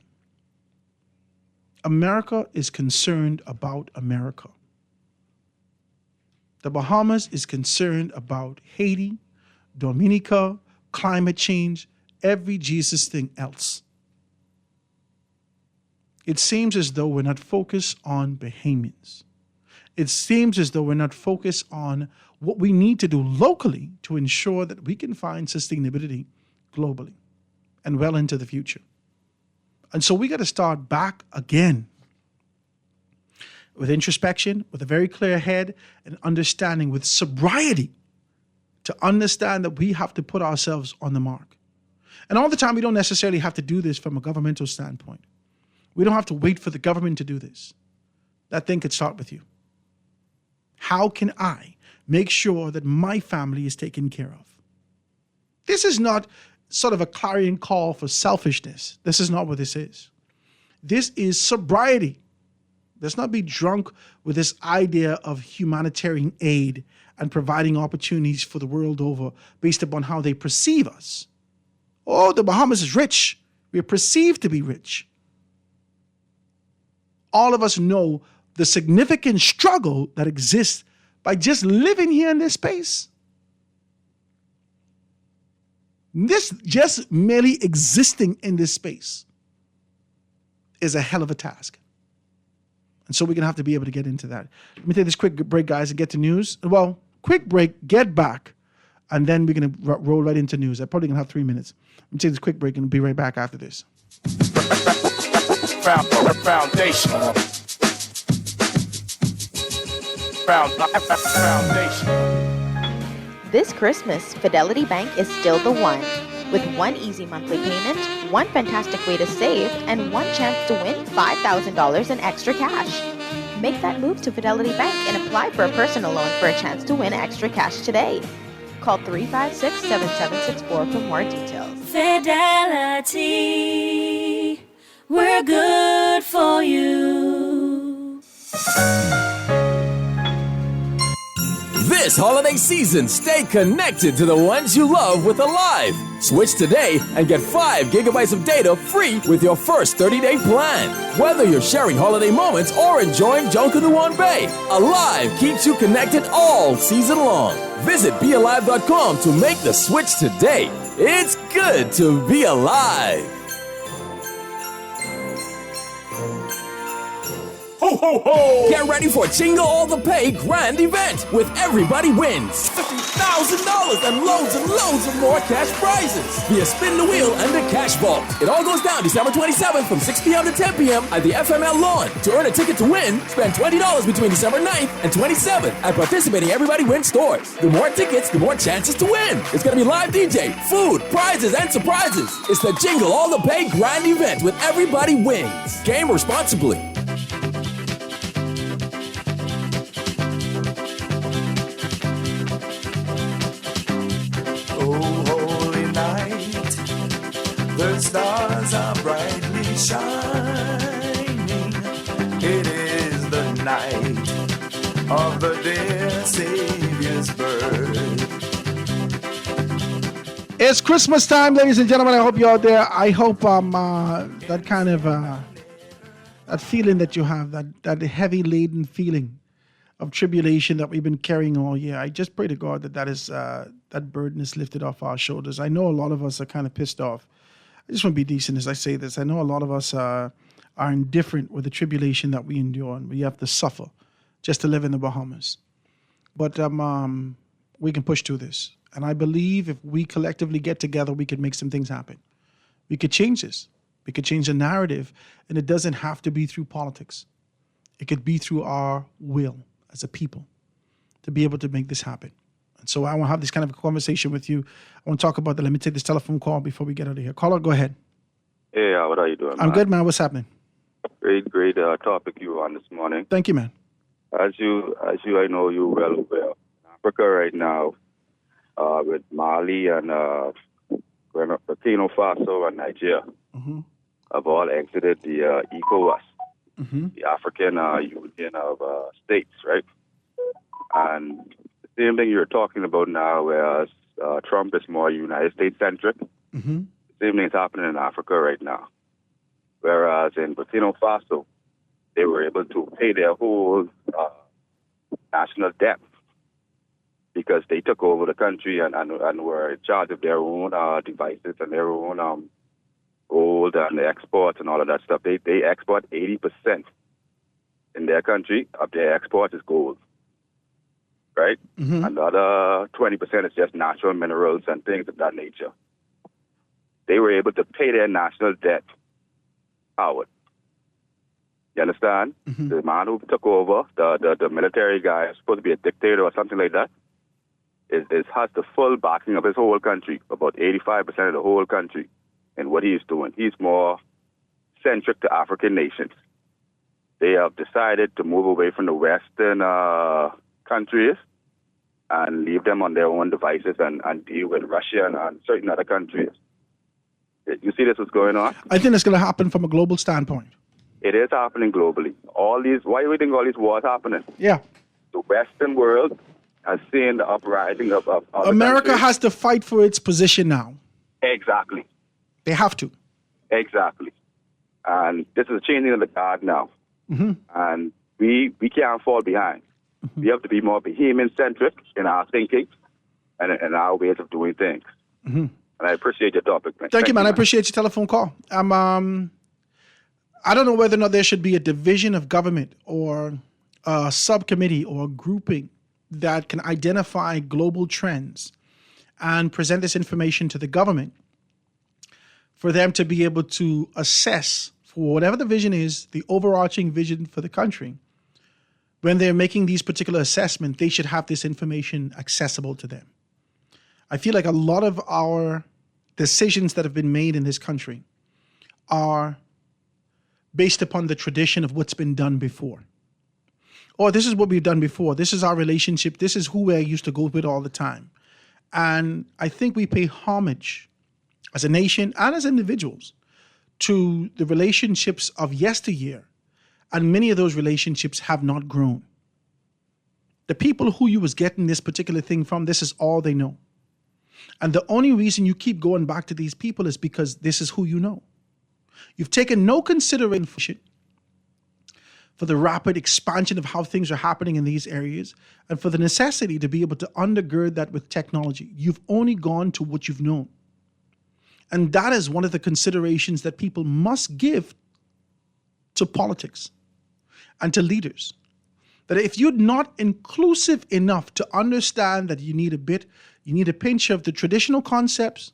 America is concerned about America. The Bahamas is concerned about Haiti, Dominica, climate change, every Jesus thing else. It seems as though we're not focused on Bahamians. It seems as though we're not focused on what we need to do locally to ensure that we can find sustainability globally and well into the future. And so we got to start back again with introspection, with a very clear head and understanding, with sobriety, to understand that we have to put ourselves on the mark. And all the time, we don't necessarily have to do this from a governmental standpoint. We don't have to wait for the government to do this. That thing could start with you. How can I make sure that my family is taken care of? This is not sort of a clarion call for selfishness. This is not what this is. This is sobriety. Let's not be drunk with this idea of humanitarian aid and providing opportunities for the world over based upon how they perceive us. Oh, the Bahamas is rich. We are perceived to be rich. All of us know the significant struggle that exists by just living here in this space. This just merely existing in this space is a hell of a task. And so we're going to have to be able to get into that. Let me take this quick break, guys, and get to news. Well, quick break, get back, and then we're going to roll right into news. I'm probably going to have 3 minutes. Let me take this quick break and be right back after this. Foundation. This Christmas, Fidelity Bank is still the one. With one easy monthly payment, one fantastic way to save, and one chance to win $5,000 in extra cash. Make that move to Fidelity Bank and apply for a personal loan for a chance to win extra cash today. Call 356-7764 for more details. Fidelity, we're good for you. This holiday season, stay connected to the ones you love with Alive. Switch today and get 5 gigabytes of data free with your first 30-day plan. Whether you're sharing holiday moments or enjoying Jonkaduwan Bay, Alive keeps you connected all season long. Visit BeAlive.com to make the switch today. It's good to be alive. Ho, ho, ho! Get ready for Jingle All the Pay grand event with Everybody Wins. $50,000 and loads of more cash prizes via Spin the Wheel and the Cash Vault. It all goes down December 27th from 6 p.m. to 10 p.m. at the FML lawn. To earn a ticket to win, spend $20 between December 9th and 27th at participating Everybody Wins stores. The more tickets, the more chances to win. It's going to be live DJ, food, prizes, and surprises. It's the Jingle All the Pay grand event with Everybody Wins. Game responsibly. The stars are brightly shining. It is the night of the dear Savior's birth. It's Christmas time, ladies and gentlemen. I hope you're out there. I hope that kind of that feeling that you have, that heavy laden feeling of tribulation that we've been carrying all year. I just pray to God that burden is lifted off our shoulders. I know a lot of us are kind of pissed off. I just want to be decent as I say this. I know a lot of us are indifferent with the tribulation that we endure, and we have to suffer just to live in the Bahamas. But we can push through this. And I believe if we collectively get together, we could make some things happen. We could change this. We could change the narrative, and it doesn't have to be through politics. It could be through our will as a people to be able to make this happen. And so I want to have this kind of a conversation with you. I want to talk about that. Let me take this telephone call before we get out of here. Caller, go ahead. Hey, what are you doing, I'm good, man. What's happening? Great topic you were on this morning. Thank you, man. As you, I know you well aware. Africa right now, with Mali and Burkina Faso and Nigeria, have all exited the ECOWAS, the African Union of States, right? And the same thing you're talking about now, whereas Trump is more United States centric. The same thing is happening in Africa right now. Whereas in Burkina Faso, they were able to pay their whole national debt because they took over the country and were in charge of their own devices and their own gold and the exports and all of that stuff. They export 80% in their country of their export is gold, right? And the other 20% is just natural minerals and things of that nature. They were able to pay their national debt out. You understand? The man who took over, the military guy, supposed to be a dictator or something like that, has the full backing of his whole country, about 85% of the whole country, and what he's doing. He's more centric to African nations. They have decided to move away from the Western countries and leave them on their own devices and deal with Russia and certain other countries. You see this what's going on? I think it's going to happen from a global standpoint. It is happening globally. Why do we think all these wars happening? Yeah. The Western world has seen the uprising of America has to fight for its position now. Exactly. They have to. Exactly. And this is changing of the guard now. And we can't fall behind. We have to be more Bahamian-centric in our thinking and in our ways of doing things. Mm-hmm. And I appreciate your topic, man. Thank you, man. I appreciate your telephone call. I don't know whether or not there should be a division of government or a subcommittee or a grouping that can identify global trends and present this information to the government for them to be able to assess, for whatever the vision is, the overarching vision for the country. When they're making these particular assessments, they should have this information accessible to them. I feel like a lot of our decisions that have been made in this country are based upon the tradition of what's been done before. Or this is what we've done before. This is our relationship. This is who I used to go with all the time. And I think we pay homage as a nation and as individuals to the relationships of yesteryear. And many of those relationships have not grown. The people who you was getting this particular thing from, this is all they know. And the only reason you keep going back to these people is because this is who you know. You've taken no consideration for the rapid expansion of how things are happening in these areas and for the necessity to be able to undergird that with technology. You've only gone to what you've known. And that is one of the considerations that people must give to politics and to leaders. That if you're not inclusive enough to understand that you need a pinch of the traditional concepts,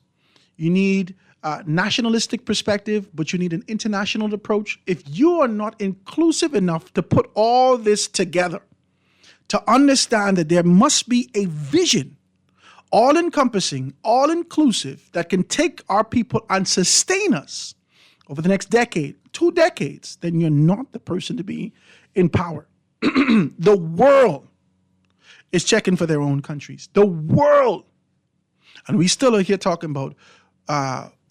you need a nationalistic perspective, but you need an international approach. If you are not inclusive enough to put all this together, to understand that there must be a vision, all-encompassing, all-inclusive, that can take our people and sustain us over the next decade, 2 decades, then you're not the person to be in power. The world is checking for their own countries. The world. And we still are here talking about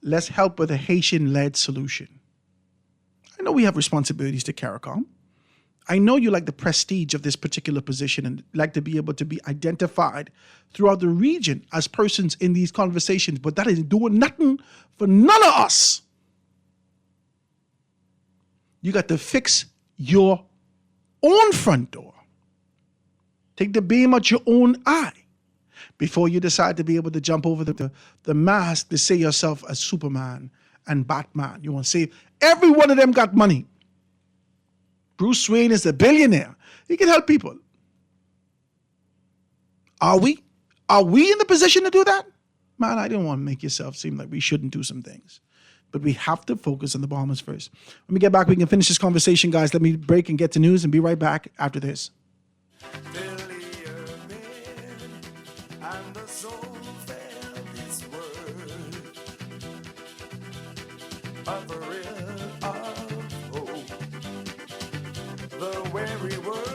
let's help with a Haitian-led solution. I know we have responsibilities to CARICOM. I know you like the prestige of this particular position and like to be able to be identified throughout the region as persons in these conversations, but that is doing nothing for none of us. You got to fix your own front door. Take the beam out your own eye before you decide to be able to jump over the mask to say yourself as Superman and Batman. You want to say every one of them got money. Bruce Wayne is a billionaire. He can help people. Are we? Are we in the position to do that? Man, I didn't want to make yourself seem like we shouldn't do some things. But we have to focus on the Bahamas first. When we get back, we can finish this conversation, guys. Let me break and get to news and be right back after this.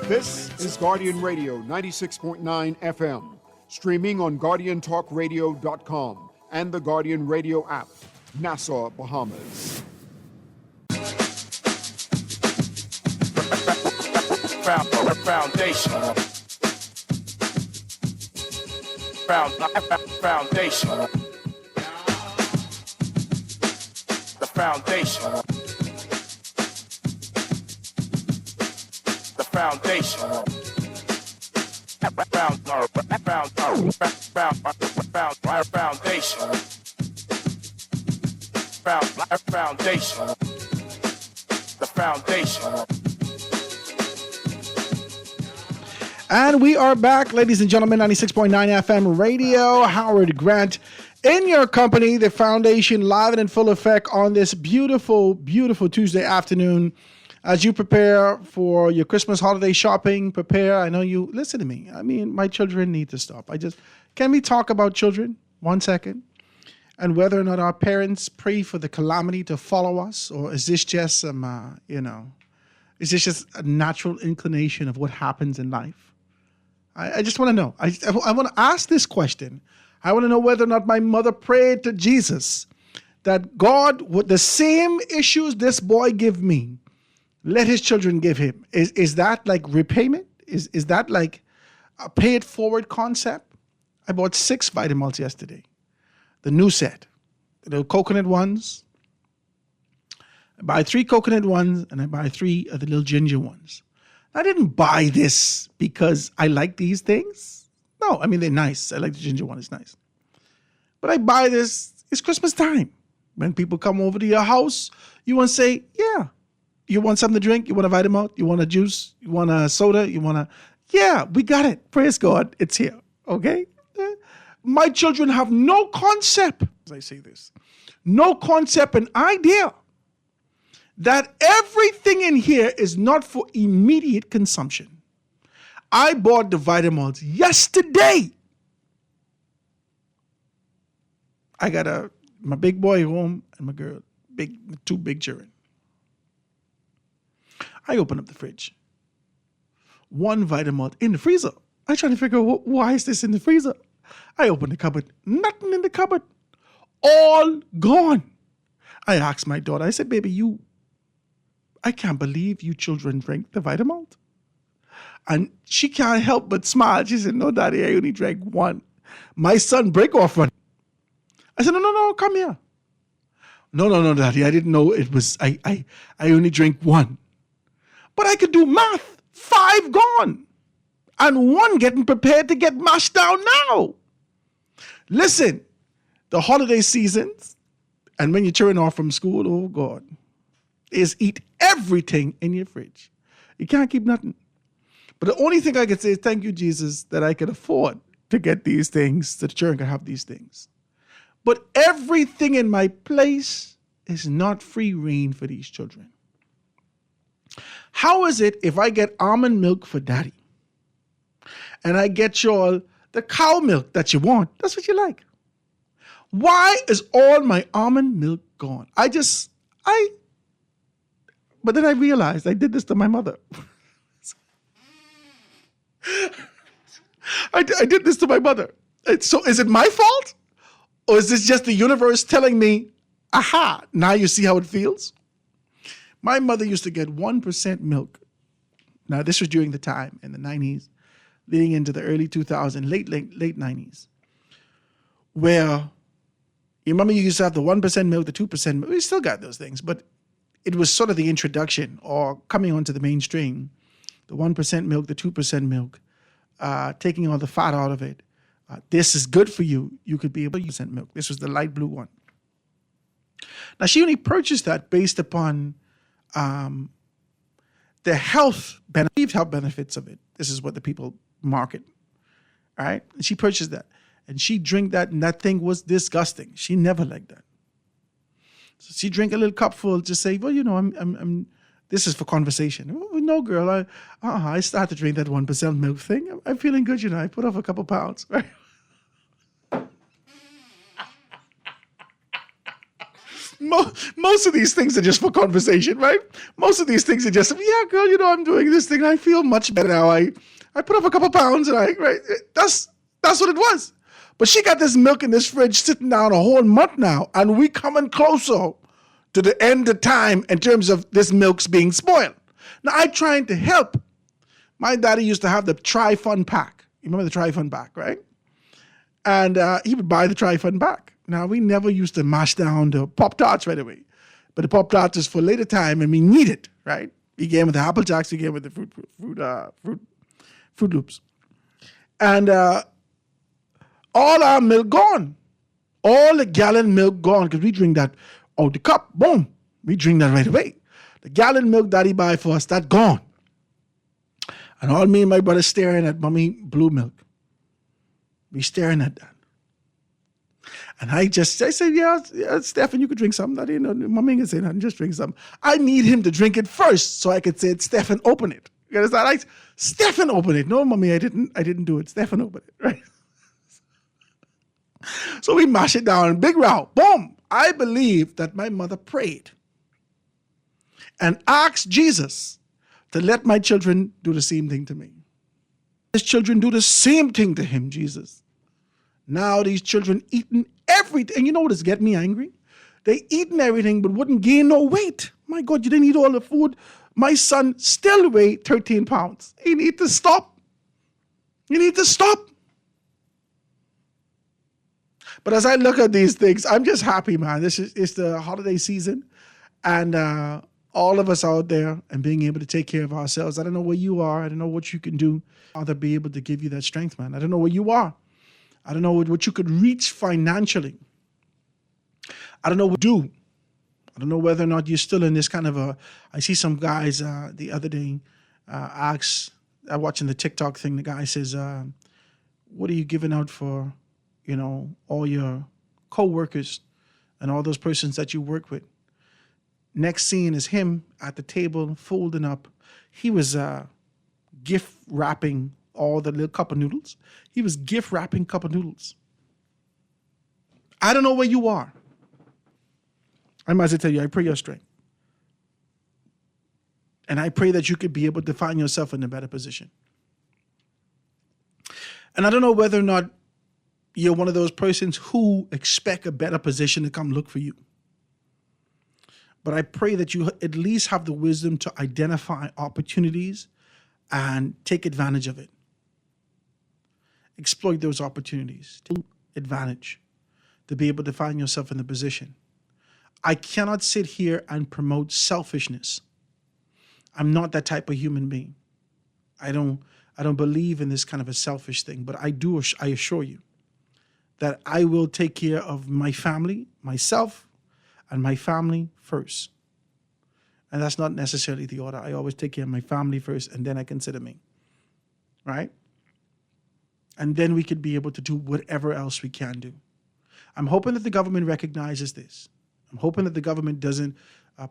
This is Guardian Radio 96.9 FM, streaming on GuardianTalkRadio.com and the Guardian Radio app. Nassau, Bahamas. Foundation. Foundation. The foundation. The foundation. Foundation. Foundation. The foundation. And we are back, ladies and gentlemen, 96.9 FM radio. Howard Grant in your company, the foundation live and in full effect on this beautiful, beautiful Tuesday afternoon. As you prepare for your Christmas holiday shopping, I know you, listen to me. I mean, my children need to stop. Can we talk about children 1 second? And whether or not our parents pray for the calamity to follow us, or is this just some, is this just a natural inclination of what happens in life? I just want to know. I want to ask this question. I want to know whether or not my mother prayed to Jesus that God, with the same issues this boy give me, let his children give him. Is that like repayment? Is that like a pay it forward concept? I bought 6 Vitamals yesterday. The new set, the coconut ones. I buy 3 coconut ones and I buy 3 of the little ginger ones. I didn't buy this because I like these things. No, I mean, they're nice. I like the ginger one. It's nice. But I buy this. It's Christmas time. When people come over to your house, you want to say, yeah, you want something to drink? You want a Vitamalt? You want a juice? You want a soda? You want a... Yeah, we got it. Praise God. It's here. Okay? My children have no concept, as I say this, no concept and idea that everything in here is not for immediate consumption. I bought the Vitamals yesterday. I got my big boy home and my girl, two big children. I open up the fridge. One Vitamalt in the freezer. I try to figure out why is this in the freezer. I open the cupboard. Nothing in the cupboard. All gone. I asked my daughter, I said, baby, I can't believe you children drank the Vitamalt. And she can't help but smile. She said, no, Daddy, I only drank one. My son break off one. I said, no, come here. No, Daddy, I didn't know it was, I only drank one. But I could do math. 5 gone. And 1 getting prepared to get mashed down now. Listen, the holiday seasons, and when you turn off from school, oh God, is eat everything in your fridge. You can't keep nothing. But the only thing I can say is thank you, Jesus, that I can afford to get these things, that the children can have these things. But everything in my place is not free reign for these children. How is it if I get almond milk for Daddy and I get y'all the cow milk that you want? That's what you like. Why is all my almond milk gone? But then I realized I did this to my mother. I did this to my mother. So is it my fault? Or is this just the universe telling me, aha, now you see how it feels? My mother used to get 1% milk. Now, this was during the time in the 90s, leading into the early 2000s, late 90s, where you remember you used to have the 1% milk, the 2% milk. We still got those things, but it was sort of the introduction or coming onto the mainstream. The 1% milk, the 2% milk, taking all the fat out of it. This is good for you. You could be able to use that milk. This was the light blue one. Now, she only purchased that based upon the health benefits of it. This is what the people market, all right? And she purchased that, and she drank that, and that thing was disgusting. She never liked that. So she drank a little cupful to say, well, you know, I'm this is for conversation. Oh, no, girl, I started to drink that 1% milk thing. I'm feeling good, you know. I put off a couple pounds, right? Most of these things are just for conversation, right? Most of these things are just, yeah, girl, you know, I'm doing this thing. I feel much better now. I put off a couple pounds, and right? That's what it was. But she got this milk in this fridge sitting down a whole month now, and we coming closer to the end of time in terms of this milk's being spoiled. Now, I'm trying to help. My daddy used to have the Tri-Fun pack. You remember the Tri-Fun pack, right? And he would buy the Tri-Fun pack. Now, we never used to mash down the Pop-Tarts right away. But the Pop-Tarts is for later time, and we need it, right? We gave with the Apple Jacks, we gave with the Fruit Loops. And all our milk gone. All the gallon milk gone, because we drink that out the cup, boom. We drink that right away. The gallon milk Daddy buy for us, that gone. And all me and my brother staring at Mommy Blue Milk. We staring at that. And I said, yeah, Stephen, you could drink some. Daddy, no, Mommy ain't gonna say nothing, just drink some. I need him to drink it first so I could say, Stephen, open it. You understand? Stephen, open it. No, Mommy, I didn't do it. Stephen, open it, right? So we mash it down, big row, boom. I believe that my mother prayed and asked Jesus to let my children do the same thing to me. His children do the same thing to him, Jesus. Now these children eating everything. And you know what is getting me angry? They eating everything but wouldn't gain no weight. My God, you didn't eat all the food. My son still weighed 13 pounds. He need to stop. You need to stop. But as I look at these things, I'm just happy, man. It's the holiday season. And all of us out there and being able to take care of ourselves. I don't know where you are. I don't know what you can do. Father, be able to give you that strength, man. I don't know where you are. I don't know what you could reach financially. I don't know what to do. I don't know whether or not you're still in this kind of I see some guys the other day watching the TikTok thing. The guy says, what are you giving out for, all your co-workers and all those persons that you work with? Next scene is him at the table folding up. He was gift wrapping all the little cup of noodles. He was gift wrapping cup of noodles. I don't know where you are. I might as well tell you, I pray your strength. And I pray that you could be able to find yourself in a better position. And I don't know whether or not you're one of those persons who expect a better position to come look for you. But I pray that you at least have the wisdom to identify opportunities and take advantage of it. Exploit those opportunities. Take advantage to be able to find yourself in the position. I cannot sit here and promote selfishness. I'm not that type of human being. I don't believe in this kind of a selfish thing, but I assure you that I will take care of my family, myself, and my family first. And that's not necessarily the order. I always take care of my family first, and then I consider me. Right? And then we could be able to do whatever else we can do. I'm hoping that the government recognizes this. I'm hoping that the government doesn't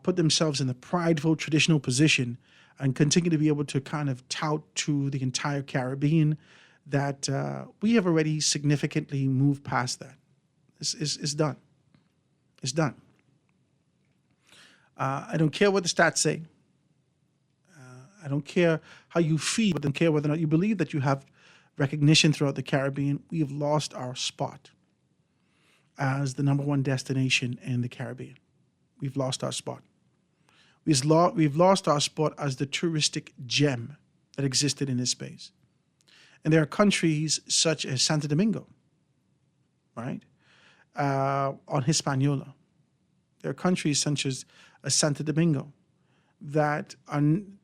put themselves in the prideful, traditional position and continue to be able to kind of tout to the entire Caribbean that we have already significantly moved past that. It's done. It's done. I don't care what the stats say. I don't care how you feel. I don't care whether or not you believe that you have recognition throughout the Caribbean. We have lost our spot as the number one destination in the Caribbean. We've lost our spot. We've lost our spot as the touristic gem that existed in this space. And there are countries such as Santo Domingo, right, on Hispaniola. There are countries such as Santo Domingo that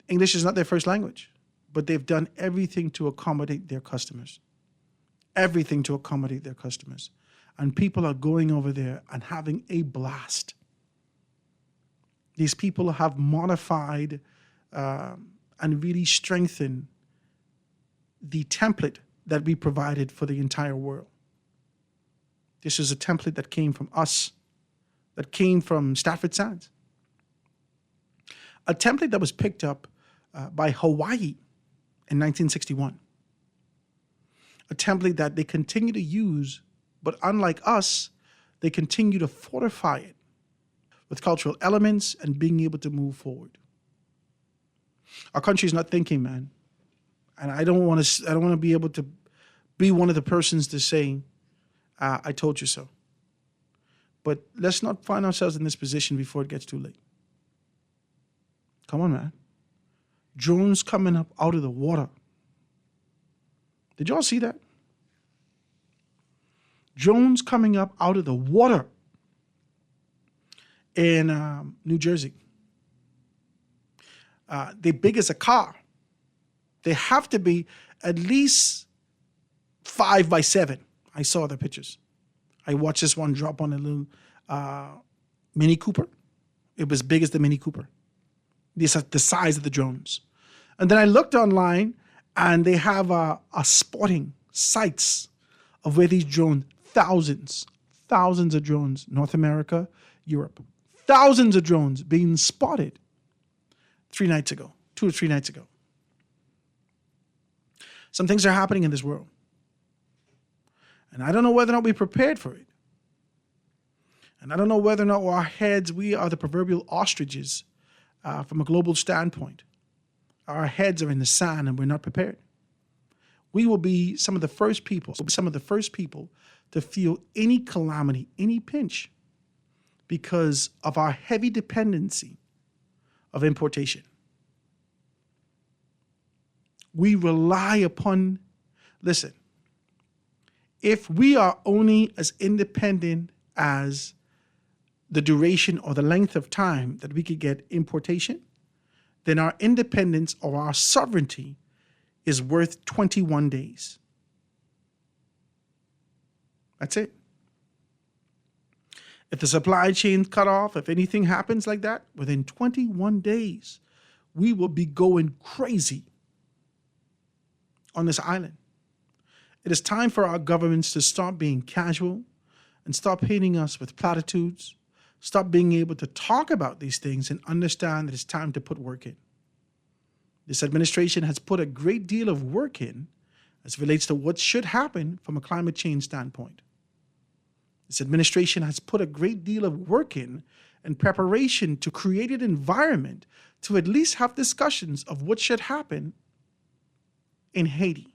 English is not their first language, but they've done everything to accommodate their customers. Everything to accommodate their customers. And people are going over there and having a blast. These people have modified and really strengthened the template that we provided for the entire world. This is a template that came from us, that came from Stafford Sands. A template that was picked up by Hawaii in 1961. A template that they continue to use, but unlike us, they continue to fortify it with cultural elements and being able to move forward. Our country is not thinking, man. And I don't want to be able to be one of the persons to say, I told you so. But let's not find ourselves in this position before it gets too late. Come on, man. Drones coming up out of the water. Did y'all see that? Drones coming up out of the water in New Jersey. They're big as a car. They have to be at least 5 by 7. I saw the pictures. I watched this one drop on a little Mini Cooper. It was big as the Mini Cooper. These are the size of the drones. And then I looked online, and they have spotting sites of where these drones, thousands of drones, North America, Europe, thousands of drones being spotted 2 or 3 nights ago. Some things are happening in this world. And I don't know whether or not we're prepared for it. And I don't know whether or not our heads, we are the proverbial ostriches from a global standpoint. Our heads are in the sand and we're not prepared. We will be some of the first people to feel any calamity, any pinch, because of our heavy dependency of importation. We rely upon, listen, if we are only as independent as the duration or the length of time that we could get importation, then our independence or our sovereignty is worth 21 days. That's it. If the supply chain cut off, if anything happens like that, within 21 days, we will be going crazy on this island. It is time for our governments to stop being casual and stop hitting us with platitudes, stop being able to talk about these things and understand that it's time to put work in. This administration has put a great deal of work in as it relates to what should happen from a climate change standpoint. This administration has put a great deal of work in preparation to create an environment to at least have discussions of what should happen in Haiti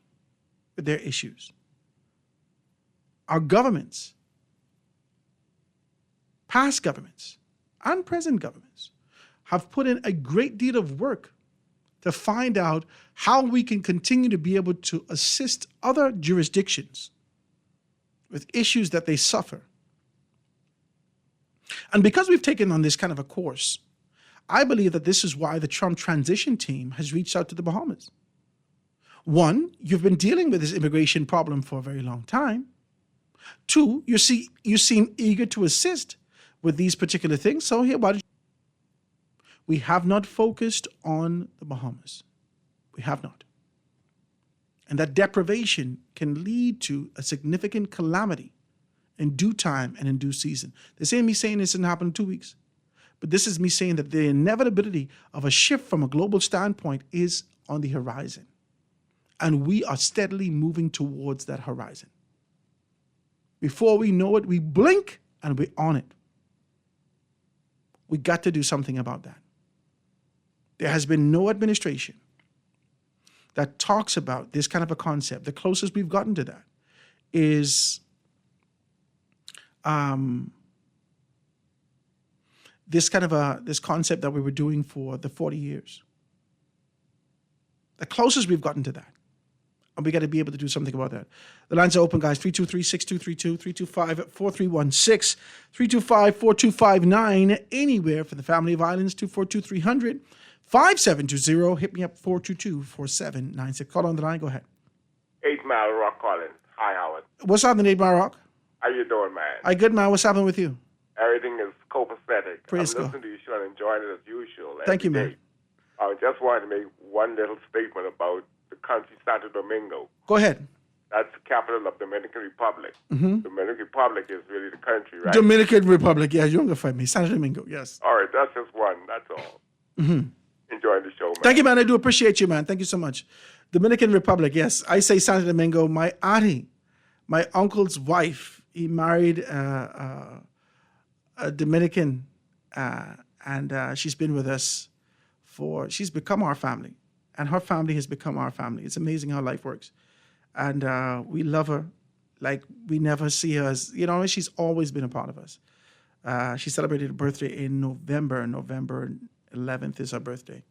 with their issues. Our governments, past governments and present governments, have put in a great deal of work to find out how we can continue to be able to assist other jurisdictions with issues that they suffer. And because we've taken on this kind of a course, I believe that this is why the Trump transition team has reached out to the Bahamas. One, you've been dealing with this immigration problem for a very long time. Two, you seem eager to assist with these particular things. So here, we have not focused on the Bahamas. We have not. And that deprivation can lead to a significant calamity in due time and in due season. This ain't me saying this didn't happen in 2 weeks, but this is me saying that the inevitability of a shift from a global standpoint is on the horizon. And we are steadily moving towards that horizon. Before we know it, we blink and we're on it. We got to do something about that. There has been no administration that talks about this kind of a concept. The closest we've gotten to that is this concept that we were doing for the 40 years. The closest we've gotten to that. And we got to be able to do something about that. The lines are open, guys. 323-6232, 325-4316, 325-4259. Anywhere for the family of islands, 242-300, 5720. Hit me up, 422-4796. Call on the line. Go ahead. 8 Mile Rock calling. Hi, Howard. What's happening, 8 Mile Rock? How you doing, man? Hi, good, man. What's happening with you? Everything is copacetic. Praise I'm God. listening to your show and enjoying it as usual. Thank you, man. I just wanted to make one little statement about the country Santo Domingo. Go ahead. That's the capital of Dominican Republic. Mm-hmm. Dominican Republic is really the country, right? Dominican Republic. Yeah, you're going to find me. Santo Domingo, yes. All right, that's just one. That's all. Mm-hmm. Enjoying the show, man. Thank you, man. I do appreciate you, man. Thank you so much. Dominican Republic, yes. I say Santo Domingo. My auntie, my uncle's wife, he married a Dominican, and she's been with us she's become our family, and her family has become our family. It's amazing how life works. And we love her like we never see her as, she's always been a part of us. She celebrated her birthday in November. November 11th is her birthday.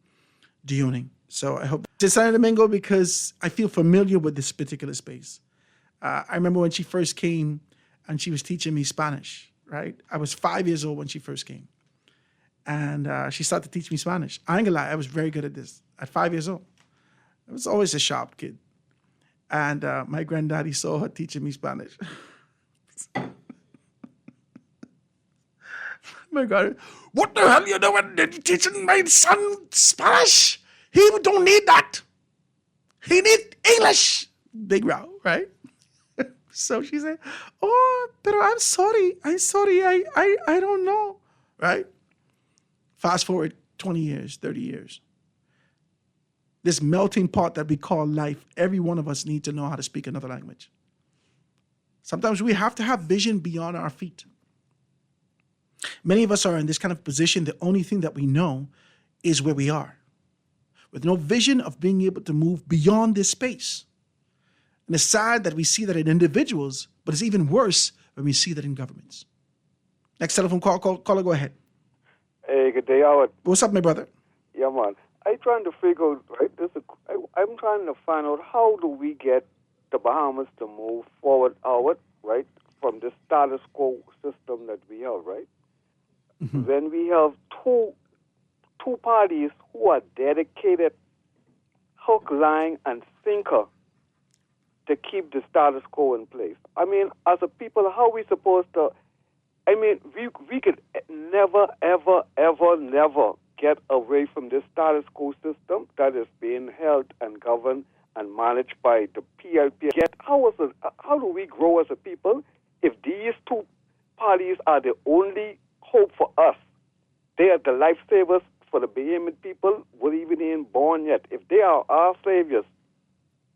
Dioning. So I hope to Santo Domingo because I feel familiar with this particular space. I remember when she first came and she was teaching me Spanish, right? I was 5 years old when she first came. And she started to teach me Spanish. I ain't gonna lie, I was very good at this at 5 years old. I was always a sharp kid. And my granddaddy saw her teaching me Spanish. My God, what the hell you doing teaching my son Spanish? He don't need that. He need English. Big row, right? So she said, oh, pero I'm sorry. I don't know, right? Fast forward 20 years, 30 years. This melting pot that we call life, every one of us need to know how to speak another language. Sometimes we have to have vision beyond our feet. Many of us are in this kind of position. The only thing that we know is where we are, with no vision of being able to move beyond this space. And it's sad that we see that in individuals, but it's even worse when we see that in governments. Next telephone caller, go ahead. Hey, good day, Howard. What's up, my brother? Yeah, man. I'm trying to figure out, right? I'm trying to find out how do we get the Bahamas to move forward, Howard, right, from the status quo system that we have, right? when we have two parties who are dedicated, hook, line, and sinker to keep the status quo in place. I mean, as a people, how are we supposed to? I mean, we could never, ever, ever, never get away from this status quo system that is being held and governed and managed by the PLP. Yet, how do we grow as a people if these two parties are the only hope for us? They are the lifesavers for the Bahamian people who even ain't born yet. If they are our saviors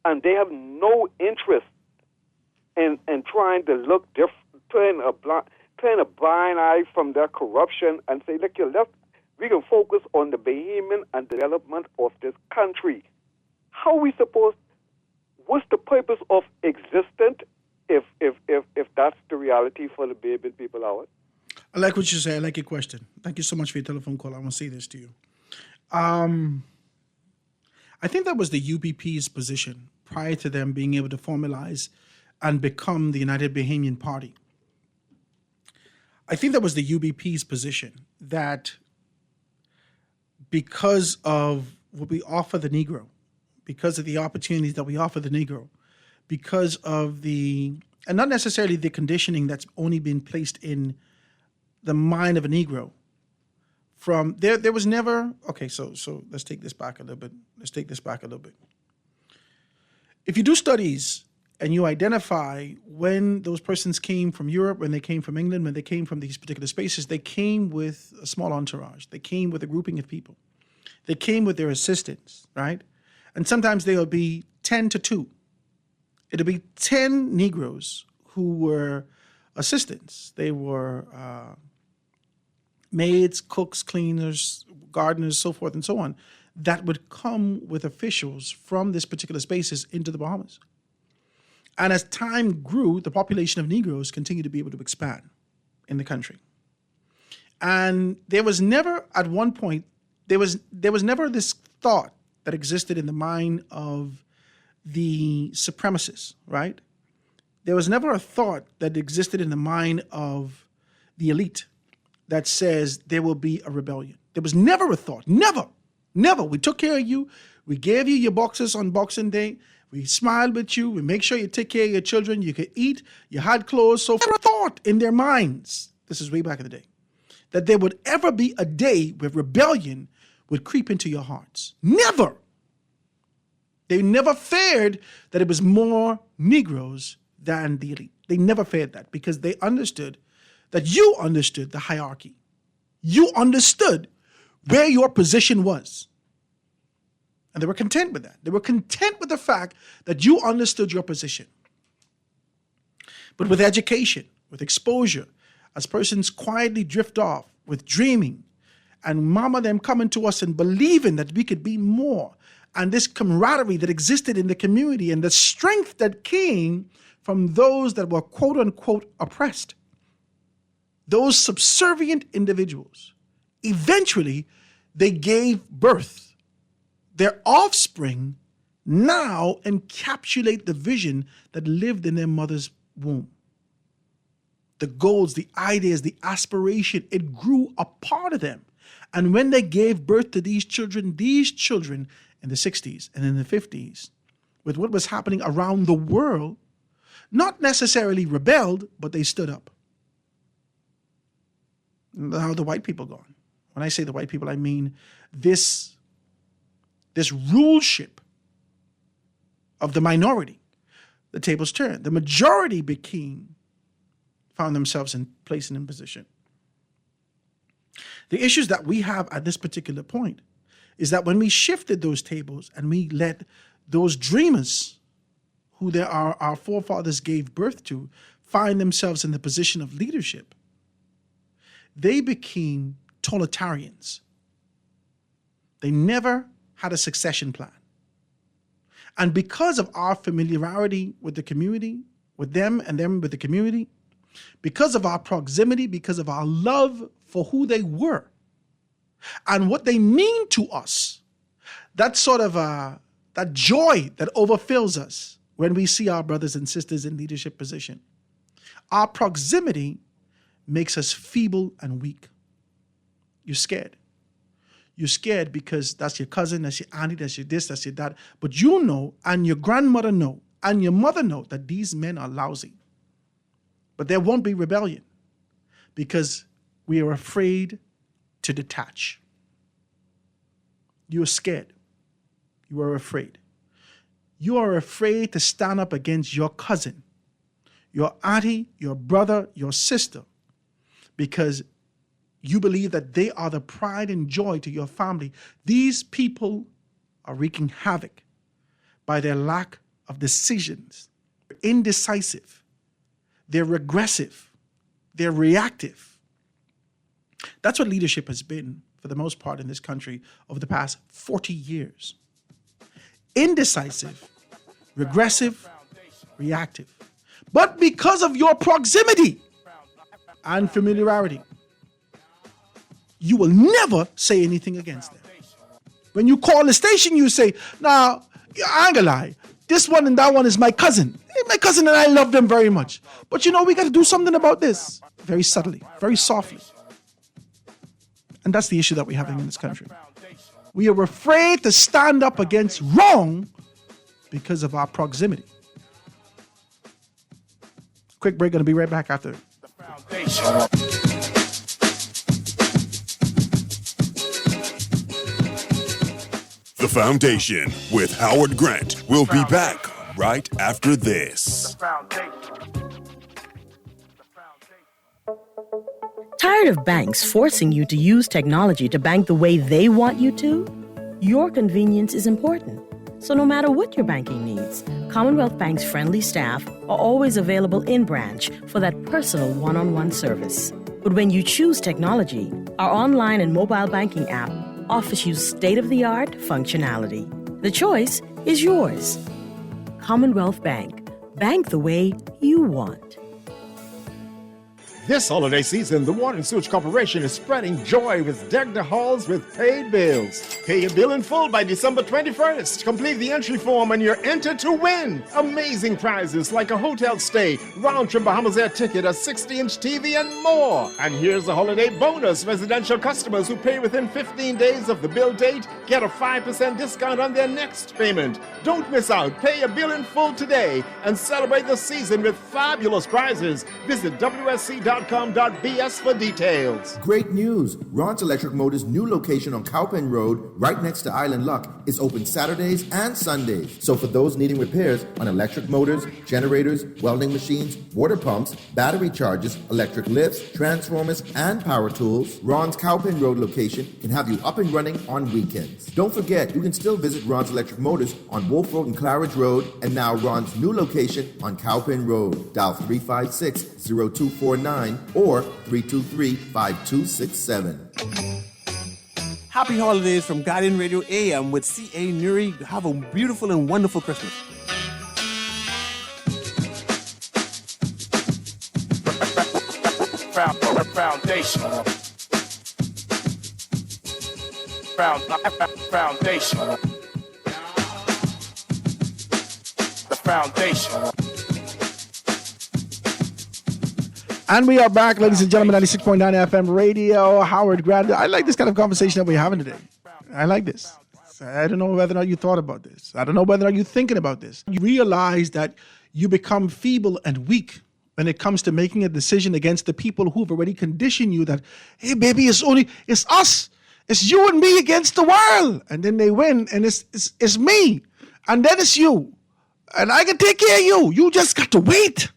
and they have no interest in trying to look different, turn a blind eye from their corruption and say, look, you're left, we can focus on the Bahamian and development of this country. How are we supposed, what's the purpose of existence if that's the reality for the Bahamian people, Howard? I like what you say. I like your question. Thank you so much for your telephone call. I want to say this to you. I think that was the UBP's position prior to them being able to formalize and become the United Bahamian Party. I think that was the UBP's position that because of what we offer the Negro, because of the opportunities that we offer the Negro, because of the, and not necessarily the conditioning that's only been placed in the mind of a Negro. From there was never, okay, so let's take this back a little bit. If you do studies and you identify when those persons came from Europe, when they came from England, when they came from these particular spaces, they came with a small entourage. They came with a grouping of people. They came with their assistants, right? And sometimes they would be 10 to 2. It'll be 10 Negroes who were assistants. They were maids, cooks, cleaners, gardeners, so forth and so on, that would come with officials from this particular spaces into the Bahamas. And as time grew, the population of Negroes continued to be able to expand in the country. And there was never, at one point, there was never this thought that existed in the mind of the supremacists, right? There was never a thought that existed in the mind of the elite that says there will be a rebellion. There was never a thought, never. We took care of you. We gave you your boxes on Boxing Day. We smiled with you. We make sure you take care of your children. You could eat. You had clothes. So never thought in their minds, this is way back in the day, that there would ever be a day where rebellion would creep into your hearts. Never. They never feared that it was more Negroes than the elite. They never feared that because they understood that you understood the hierarchy. You understood where your position was. And they were content with that. They were content with the fact that you understood your position. But with education, with exposure, as persons quietly drift off with dreaming, and mama them coming to us and believing that we could be more, and this camaraderie that existed in the community and the strength that came from those that were quote unquote oppressed, those subservient individuals, eventually they gave birth. Their offspring now encapsulate the vision that lived in their mother's womb. The goals, the ideas, the aspiration, it grew a part of them. And when they gave birth to these children in the 60s and in the 50s, with what was happening around the world, not necessarily rebelled, but they stood up. How are the white people gone? When I say the white people, I mean this ruleship of the minority. The tables turned. The majority found themselves in place and in position. The issues that we have at this particular point is that when we shifted those tables and we let those dreamers who our forefathers gave birth to find themselves in the position of leadership, they became totalitarians. They never had a succession plan. And because of our familiarity with the community, with them and them with the community, because of our proximity, because of our love for who they were and what they mean to us, that sort of that joy that overfills us when we see our brothers and sisters in leadership position. Our proximity makes us feeble and weak. You're scared. You're scared because that's your cousin, that's your auntie, that's your this, that's your that. But you know, and your grandmother know, and your mother know that these men are lousy. But there won't be rebellion because we are afraid to detach. You're scared. You are afraid. You are afraid to stand up against your cousin, your auntie, your brother, your sister, because you believe that they are the pride and joy to your family. These people are wreaking havoc by their lack of decisions. They're indecisive. They're regressive. They're reactive. That's what leadership has been, for the most part, in this country over the past 40 years. Indecisive, regressive, reactive. But because of your proximity and familiarity, you will never say anything against them. When you call the station, you say, "Now, I ain't gonna lie. This one and that one is my cousin. My cousin and I love them very much. But you know, we got to do something about this." Very subtly, very softly. And that's the issue that we're having in this country. We are afraid to stand up against wrong because of our proximity. Quick break, gonna be right back after. The Foundation with Howard Grant. We'll be back right after this. Tired of banks forcing you to use technology to bank the way they want you to? Your convenience is important. So no matter what your banking needs, Commonwealth Bank's friendly staff are always available in branch for that personal one-on-one service. But when you choose technology, our online and mobile banking app offers you state-of-the-art functionality. The choice is yours. Commonwealth Bank. Bank the way you want. This holiday season, the Water and Sewage Corporation is spreading joy with Deck the Halls with paid bills. Pay your bill in full by December 21st. Complete the entry form and you're entered to win amazing prizes like a hotel stay, round-trip Bahamas Air ticket, a 60-inch TV, and more. And here's a holiday bonus. Residential customers who pay within 15 days of the bill date get a 5% discount on their next payment. Don't miss out. Pay your bill in full today and celebrate the season with fabulous prizes. Visit WSC.com.bs for details. Great news! Ron's Electric Motors' new location on Cowpen Road, right next to Island Luck, is open Saturdays and Sundays. So for those needing repairs on electric motors, generators, welding machines, water pumps, battery chargers, electric lifts, transformers, and power tools, Ron's Cowpen Road location can have you up and running on weekends. Don't forget, you can still visit Ron's Electric Motors on Wolf Road and Claridge Road, and now Ron's new location on Cowpen Road. Dial 356-0249 or 323-5267. Happy holidays from Guardian Radio AM with C.A. Nuri. Have a beautiful and wonderful Christmas. Foundation. Foundation. The foundation. And we are back, ladies and gentlemen, 96.9 FM radio. Howard Grant. I like this kind of conversation that we're having today. I like this. I don't know whether or not you thought about this. I don't know whether or not you're thinking about this. You realize that you become feeble and weak when it comes to making a decision against the people who've already conditioned you that, hey, baby, it's us. It's you and me against the world. And then they win, and it's me. And then it's you. And I can take care of you. You just got to wait.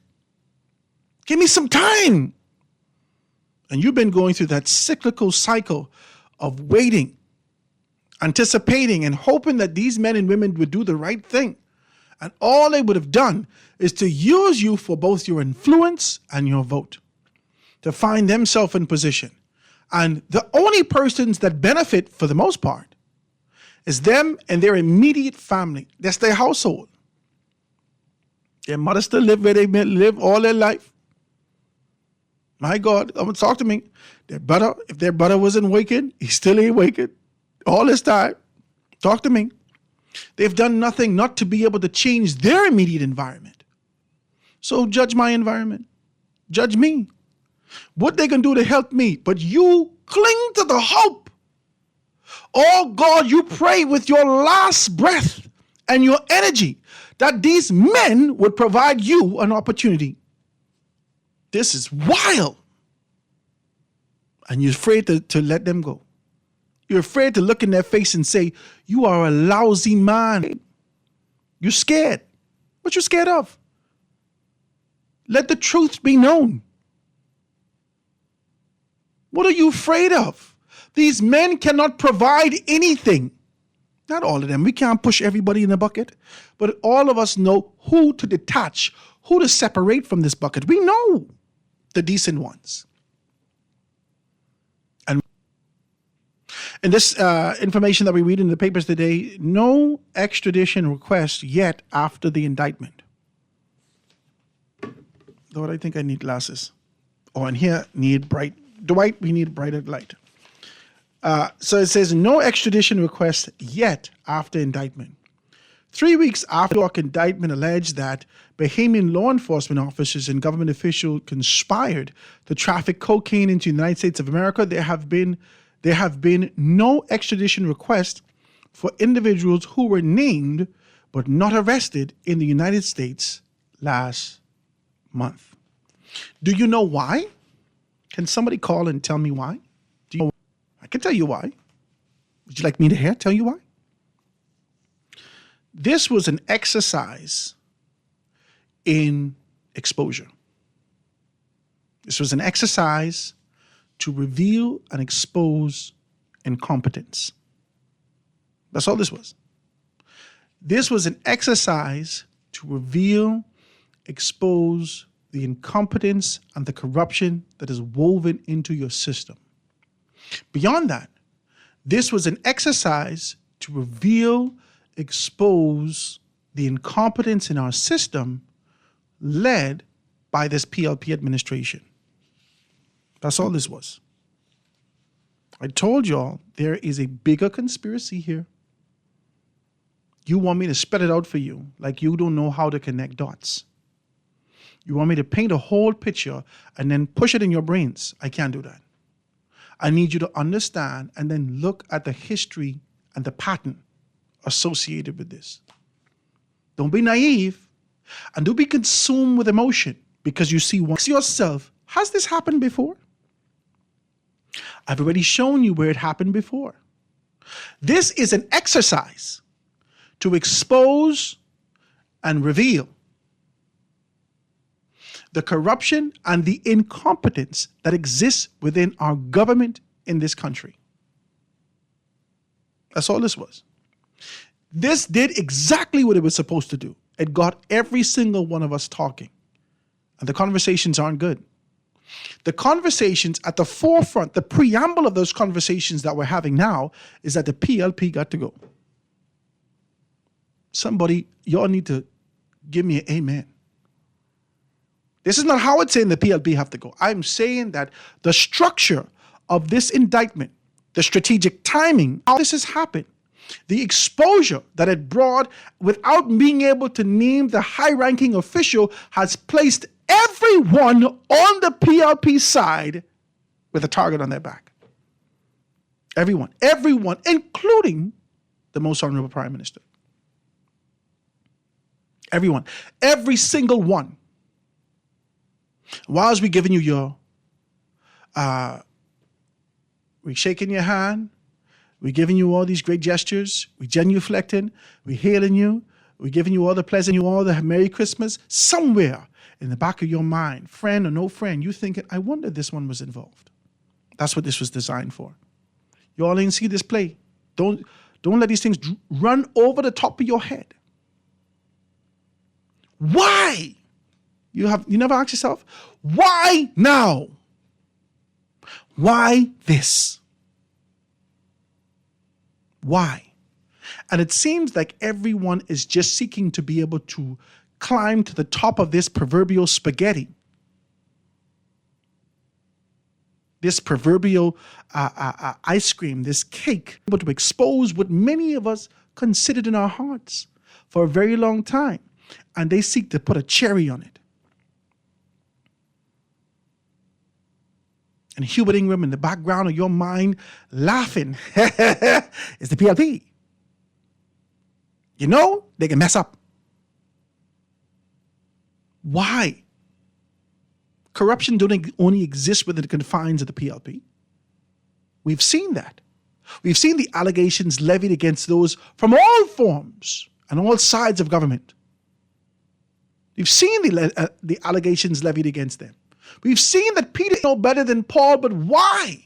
Give me some time. And you've been going through that cyclical cycle of waiting, anticipating, and hoping that these men and women would do the right thing. And all they would have done is to use you for both your influence and your vote, to find themselves in position. And the only persons that benefit, for the most part, is them and their immediate family. That's their household. Their mother still live where they live all their life. My God, come and talk to me. If their brother wasn't waking, he still ain't waking. All this time. Talk to me. They've done nothing not to be able to change their immediate environment. So judge my environment. Judge me. What they can do to help me. But you cling to the hope. Oh God, you pray with your last breath and your energy that these men would provide you an opportunity. This is wild. And you're afraid to let them go. You're afraid to look in their face and say, you are a lousy man. You're scared. What you scared of? Let the truth be known. What are you afraid of? These men cannot provide anything. Not all of them. We can't push everybody in the bucket. But all of us know who to detach, who to separate from this bucket. We know the decent ones. And in this information that we read in the papers today, no extradition request yet after the indictment. Lord, I think I need glasses. Oh, and here, need bright. Dwight, we need brighter light. So it says no extradition request yet after indictment. 3 weeks after the indictment alleged that Bahamian law enforcement officers and government officials conspired to traffic cocaine into the United States of America, there have been no extradition request for individuals who were named but not arrested in the United States last month. Do you know why? Can somebody call and tell me why? Do you know? I can tell you why. Would you like me to tell you why? This was an exercise in exposure. This was an exercise to reveal and expose incompetence. That's all this was. This was an exercise to reveal, expose the incompetence and the corruption that is woven into your system. Beyond that, this was an exercise to reveal, expose the incompetence in our system led by this PLP administration. That's all this was. I told y'all there is a bigger conspiracy here. You want me to spread it out for you like you don't know how to connect dots. You want me to paint a whole picture and then push it in your brains. I can't do that. I need you to understand and then look at the history and the pattern associated with this. Don't be naive and don't be consumed with emotion because you see once yourself, has this happened before? I've already shown you where it happened before. This is an exercise to expose and reveal the corruption and the incompetence that exists within our government in this country. That's all this was. This did exactly what it was supposed to do. It got every single one of us talking. And the conversations aren't good. The conversations at the forefront, the preamble of those conversations that we're having now is that the PLP got to go. Somebody, y'all need to give me an amen. This is not how it's saying the PLP have to go. I'm saying that the structure of this indictment, the strategic timing, how this has happened, the exposure that it brought without being able to name the high-ranking official has placed everyone on the PLP side with a target on their back. Everyone, including the most honorable Prime Minister. Everyone, every single one. Whilst we giving you your, we shaking your hand, we giving you all these great gestures, we genuflecting, we hailing you, we giving you all the pleasant, you all the Merry Christmas. Somewhere in the back of your mind, friend or no friend, you thinking, I wonder if this one was involved. That's what this was designed for. You all ain't see this play. Don't let these things run over the top of your head. Why? You never ask yourself, why now? Why this? Why? And it seems like everyone is just seeking to be able to climb to the top of this proverbial spaghetti. This proverbial ice cream, this cake, able to expose what many of us considered in our hearts for a very long time. And they seek to put a cherry on it. And Hubert Ingram in the background of your mind laughing is the PLP. You know, they can mess up. Why? Corruption don't only exist within the confines of the PLP. We've seen that. We've seen the allegations levied against those from all forms and all sides of government. We've seen the allegations levied against them. We've seen that Peter know better than Paul, but why?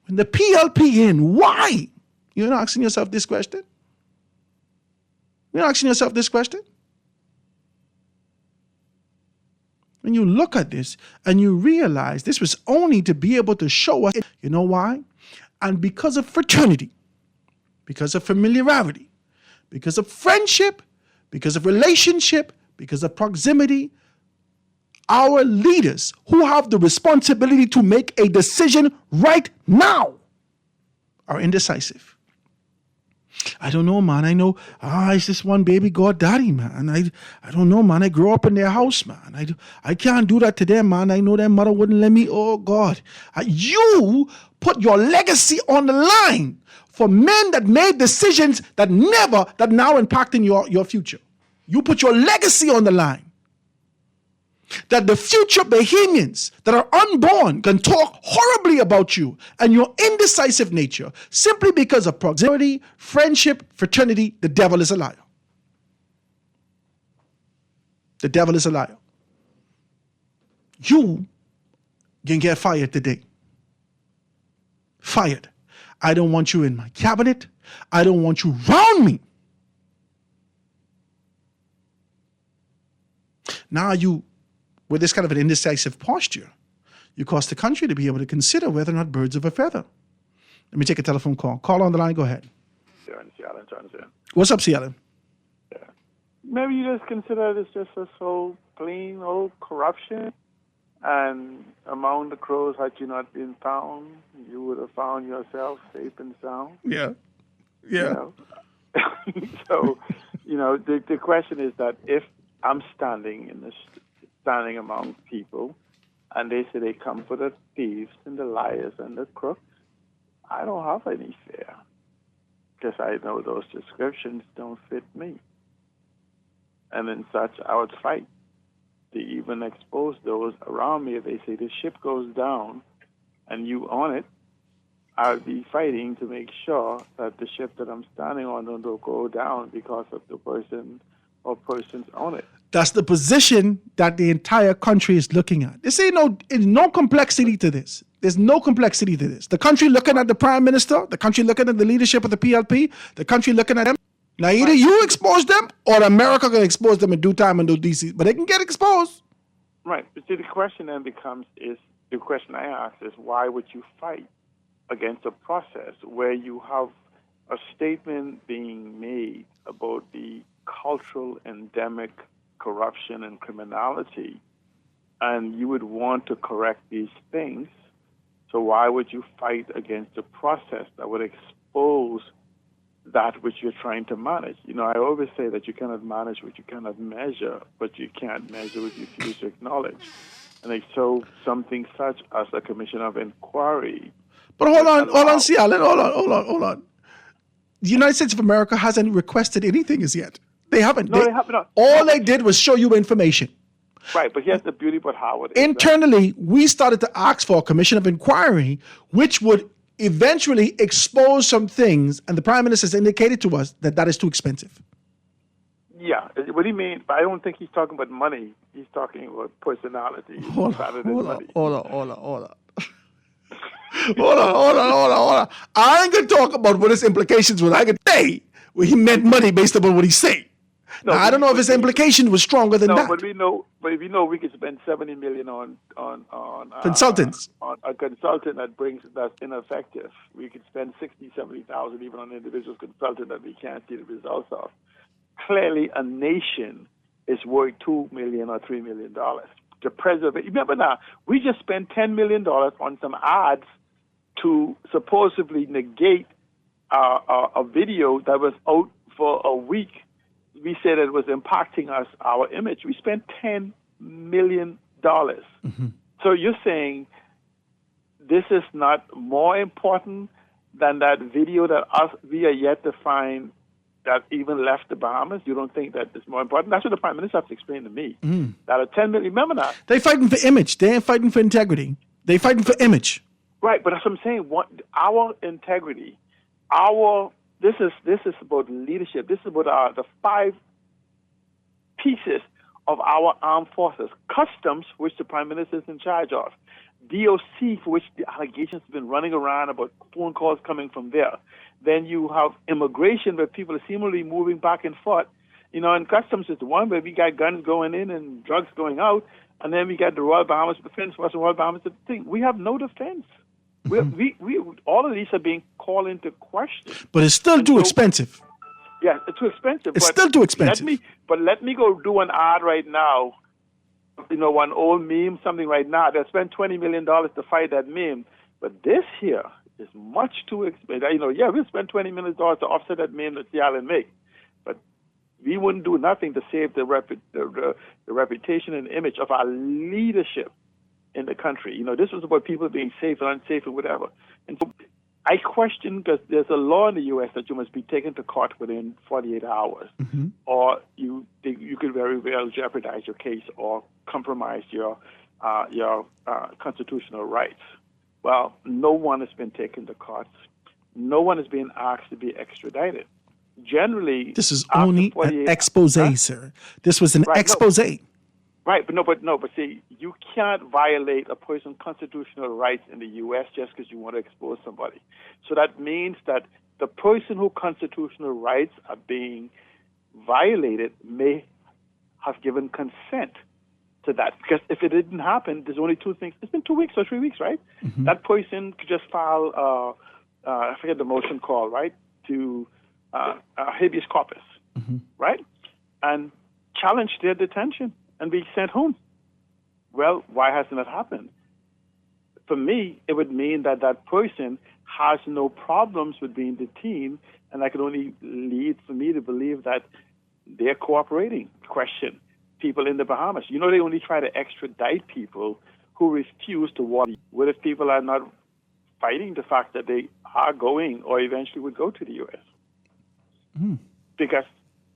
When the PLP in, why? You're not asking yourself this question? You're not asking yourself this question? When you look at this and you realize this was only to be able to show us, you know why? And because of fraternity, because of familiarity, because of friendship, because of relationship, because of proximity, our leaders who have the responsibility to make a decision right now are indecisive. I don't know, man. I know, it's this one baby God daddy, man. I don't know, man. I grew up in their house, man. I can't do that to them, man. I know their mother wouldn't let me. Oh, God. You put your legacy on the line for men that made decisions that now impacting your future. You put your legacy on the line. That the future Bahamians that are unborn can talk horribly about you and your indecisive nature simply because of proximity, friendship, fraternity. The devil is a liar. The devil is a liar. You can get fired today. Fired. I don't want you in my cabinet. I don't want you around me. Now with this kind of an indecisive posture, you cause the country to be able to consider whether or not birds of a feather. Let me take a telephone call. Call on the line. Go ahead. What's up, Seattle? Maybe you just consider this just a so plain old corruption, and among the crows, had you not been found, you would have found yourself safe and sound. Yeah. So, the question is that if I'm standing among people, and they say they come for the thieves and the liars and the crooks, I don't have any fear, because I know those descriptions don't fit me. And in such, I would fight to even expose those around me. If they say the ship goes down and you on it, I would be fighting to make sure that the ship that I'm standing on don't go down because of the person or persons on it. That's the position that the entire country is looking at. There's no complexity to this. There's no complexity to this. The country looking at the prime minister, the country looking at the leadership of the PLP, the country looking at them. Now, either you expose them or America can expose them in due time and do DC, but they can get exposed. Right. But see, the question then becomes the question I ask is, why would you fight against a process where you have a statement being made about the cultural endemic corruption and criminality, and you would want to correct these things? So why would you fight against a process that would expose that which you're trying to manage? I always say that you cannot manage what you cannot measure, but you can't measure what you refuse to acknowledge. And so something such as a commission of inquiry. But hold on, Seattle, hold on. The United States of America hasn't requested anything as yet. They haven't. No, they haven't. All they did was show you information. Right, but here's the beauty about Howard. Internally, we started to ask for a commission of inquiry, which would eventually expose some things, and the Prime Minister has indicated to us that is too expensive. Yeah, what do you mean? But I don't think he's talking about money. He's talking about personality. Hold on. I ain't going to talk about what his implications were. I can say he meant money based upon what he said. No, now, I don't know if his implication was stronger than that. But we know we could spend $70 million on consultants. On a consultant that's ineffective. We could spend $60,000-$70,000 even on an individual consultant that we can't see the results of. Clearly, a nation is worth $2 million or $3 million to preserve it. Remember now, we just spent $10 million on some ads to supposedly negate a video that was out for a week. We said it was impacting our image. We spent $10 million. Mm-hmm. So you're saying this is not more important than that video that we are yet to find that even left the Bahamas? You don't think that it's more important? That's what the Prime Minister has to explain to me. That a 10 million, remember that? They're fighting for image. They ain't fighting for integrity. They're fighting for image. Right, but that's what I'm saying. Our integrity, this is about leadership. This is about the 5 pieces of our armed forces. Customs, which the Prime Minister is in charge of. DOC, for which the allegations have been running around about phone calls coming from there. Then you have immigration, where people are seemingly moving back and forth. You know, and customs is the one where we got guns going in and drugs going out. And then we got the Royal Bahamas Defense Force and Royal Bahamas thing. We have no defense. We all of these are being called into question. But it's still too expensive. Yeah, it's too expensive. It's still too expensive. Let me go do an ad right now. You know, one old meme, something right now. They'll spend $20 million to fight that meme. But this here is much too expensive. You know, yeah, we'll spend $20 million to offset that meme that Seattle make. But we wouldn't do nothing to save the reputation and image of our leadership in the country. You know, this was about people being safe and unsafe and whatever. And so I question, because there's a law in the U.S. that you must be taken to court within 48 hours, or you could very well jeopardize your case or compromise your constitutional rights. Well, no one has been taken to court. No one is being asked to be extradited. Generally, this is only an expose, sir. This was an expose. Right, but see, you can't violate a person's constitutional rights in the U.S. just because you want to expose somebody. So that means that the person whose constitutional rights are being violated may have given consent to that. Because if it didn't happen, there's only 2 things. It's been 2 weeks or 3 weeks, right? That person could just file, I forget the motion called, right, to habeas corpus, right, and challenge their detention and be sent home. Well, why hasn't that happened? For me, it would mean that that person has no problems with being detained, and that could only lead for me to believe that they're cooperating. Question: people in the Bahamas. You know, they only try to extradite people who refuse to walk. What if people are not fighting the fact that they are going or eventually would go to the U.S.? Because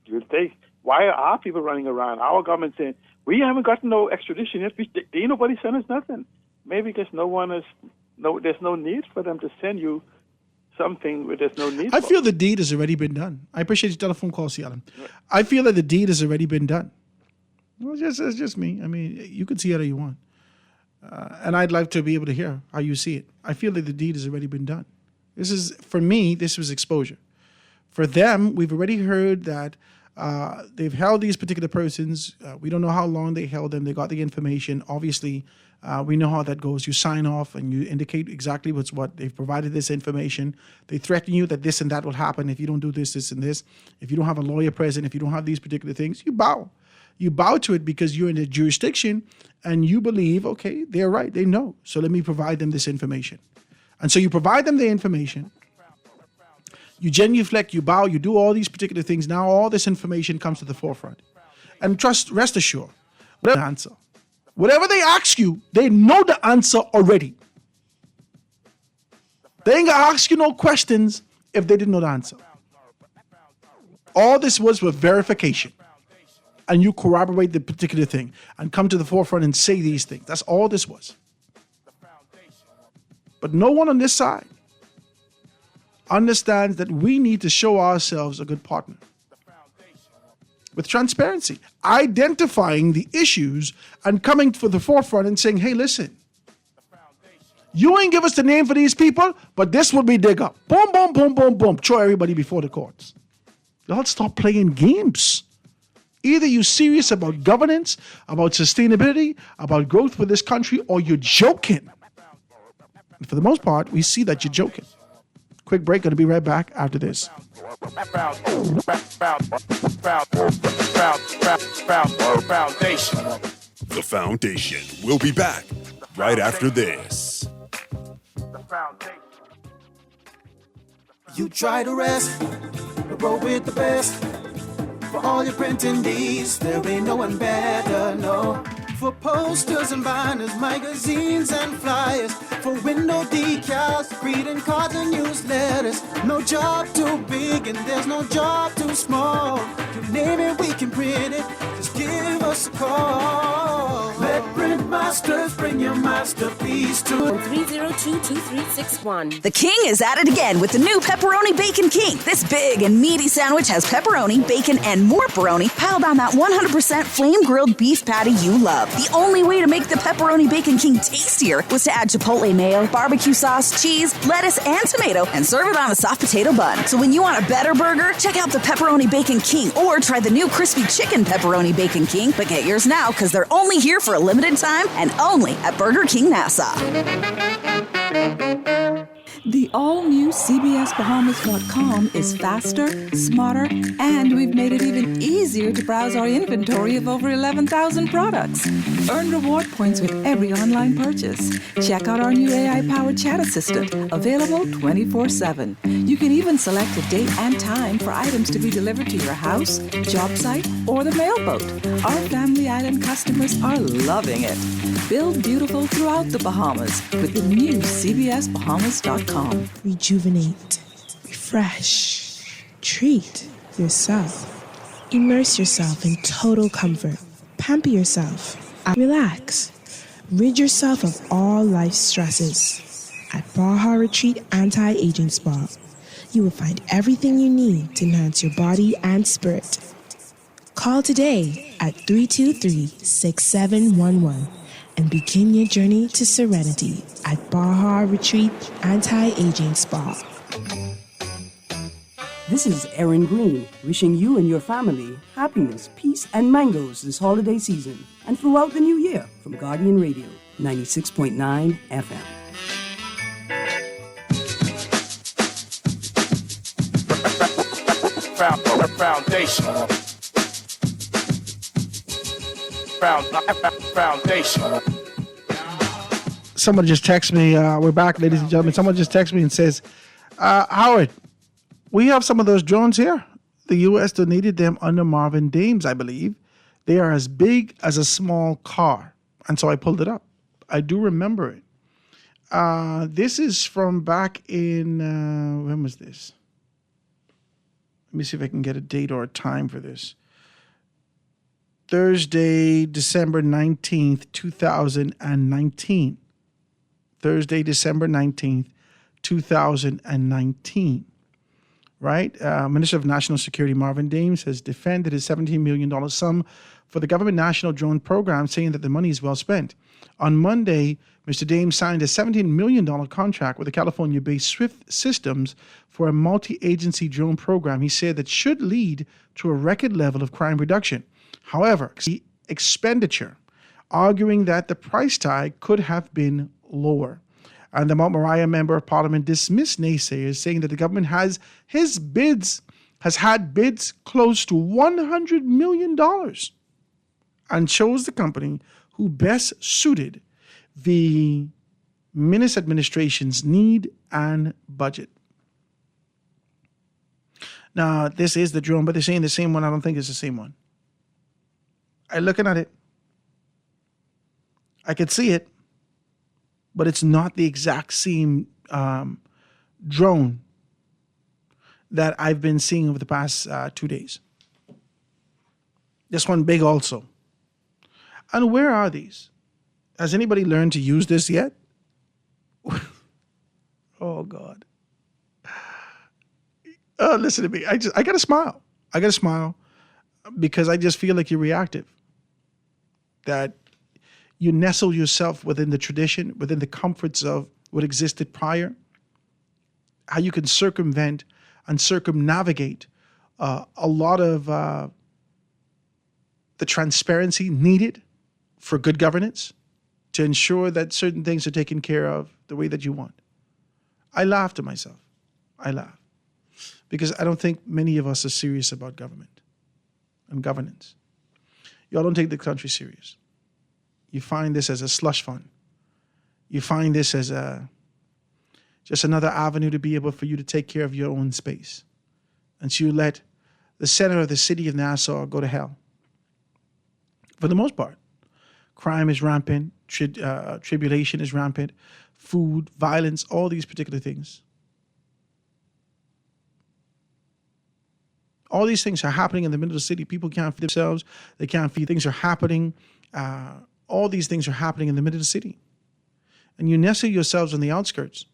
you think, why are people running around? Our government saying, we haven't gotten no extradition yet. Ain't nobody sent us nothing. Maybe because there's no need for them to send you something where there's no need. I feel the deed has already been done. I appreciate your telephone call, Seattle. I feel that the deed has already been done. Well, it's just me. I mean, you can see it how you want. And I'd like to be able to hear how you see it. I feel that the deed has already been done. For me, this was exposure. For them, we've already heard that they've held these particular persons. We don't know how long they held them. They got the information. Obviously, we know how that goes. You sign off and you indicate exactly what's what. They've provided this information. They threaten you that this and that will happen if you don't do this, this, and this. If you don't have a lawyer present, if you don't have these particular things, you bow. You bow to it because you're in a jurisdiction and you believe, okay, they're right. They know. So let me provide them this information. And so you provide them the information. You genuflect, you bow, you do all these particular things. Now all this information comes to the forefront. And rest assured, whatever they ask you, they know the answer already. They ain't gonna ask you no questions if they didn't know the answer. All this was with verification. And you corroborate the particular thing and come to the forefront and say these things. That's all this was. But no one on this side understands that we need to show ourselves a good partner with transparency, identifying the issues and coming to the forefront and saying, hey, listen, you ain't give us the name for these people, but this will be dig up. Boom, boom, boom, boom, boom. Throw everybody before the courts. Y'all stop playing games. Either you're serious about governance, about sustainability, about growth for this country, or you're joking. And for the most part, we see that you're joking. Quick break, going to be right back after this. The Foundation will be back right after this. You try to rest, roll with the best. For all your printing needs, there ain't no one better, no. For posters and banners, magazines and flyers, for window decals, greeting cards and newsletters. No job too big and there's no job too small. You name it, we can print it. Just give us a call. Let Print Masters bring your masterpiece to 302-2361. The King is at it again with the new Pepperoni Bacon King. This big and meaty sandwich has pepperoni, bacon, and more pepperoni piled on that 100% flame-grilled beef patty you love. The only way to make the Pepperoni Bacon King tastier was to add chipotle mayo, barbecue sauce, cheese, lettuce, and tomato, and serve it on a soft potato bun. So when you want a better burger, check out the Pepperoni Bacon King or try the new crispy chicken Pepperoni Bacon King. But get yours now because they're only here for a limited time and only at Burger King Nassau. The all-new CBSBahamas.com is faster, smarter, and we've made it even easier to browse our inventory of over 11,000 products. Earn reward points with every online purchase. Check out our new AI-powered chat assistant, available 24/7. You can even select a date and time for items to be delivered to your house, job site, or the mailboat. Our Family Island customers are loving it. Build beautiful throughout the Bahamas with the new CBSBahamas.com. Rejuvenate, refresh, treat yourself. Immerse yourself in total comfort. Pamper yourself. Relax. Rid yourself of all life's stresses. At Baja Retreat Anti-Aging Spa, you will find everything you need to enhance your body and spirit. Call today at 323-6711 and begin your journey to serenity at Baja Retreat Anti-Aging Spa. This is Erin Green, wishing you and your family happiness, peace, and mangoes this holiday season and throughout the new year from Guardian Radio, 96.9 FM. Foundation. Foundation. Someone just texted me. We're back, ladies and gentlemen. Someone just texted me and says, Howard, we have some of those drones here. The U.S. donated them under Marvin Dames, I believe. They are as big as a small car. And so I pulled it up. I do remember it. This is from back in, when was this? Let me see if I can get a date or a time for this. Thursday, December 19th, 2019. Thursday, December 19th, 2019. Right? Minister of National Security Marvin Dames has defended his $17 million sum for the government national drone program, saying that the money is well spent. On Monday, Mr. Dames signed a $17 million contract with the California-based Swift Systems for a multi-agency drone program he said that should lead to a record level of crime reduction. However, the expenditure, arguing that the price tag could have been lower. And the Mount Moriah Member of Parliament dismissed naysayers, saying that the government has had bids close to $100 million and chose the company who best suited the Minnis administration's need and budget. Now, this is the drone, but they're saying the same one. I don't think it's the same one. I'm looking at it. I could see it, but it's not the exact same drone that I've been seeing over the past 2 days. This one big also. And where are these? Has anybody learned to use this yet? Oh, God. Oh, listen to me. I got to smile. I got to smile because I just feel like you're reactive. That you nestle yourself within the tradition, within the comforts of what existed prior. How you can circumvent and circumnavigate a lot of the transparency needed for good governance to ensure that certain things are taken care of the way that you want. I laugh to myself. I laugh. Because I don't think many of us are serious about government and governance. Y'all don't take the country serious. You find this as a slush fund. You find this as just another avenue to be able for you to take care of your own space. And so you let the center of the city of Nassau go to hell. For the most part. Crime is rampant. Tribulation is rampant. Food, violence, all these particular things. All these things are happening in the middle of the city. People can't feed themselves. They can't feed. Things are happening. All these things are happening in the middle of the city. And you nestle yourselves on the outskirts.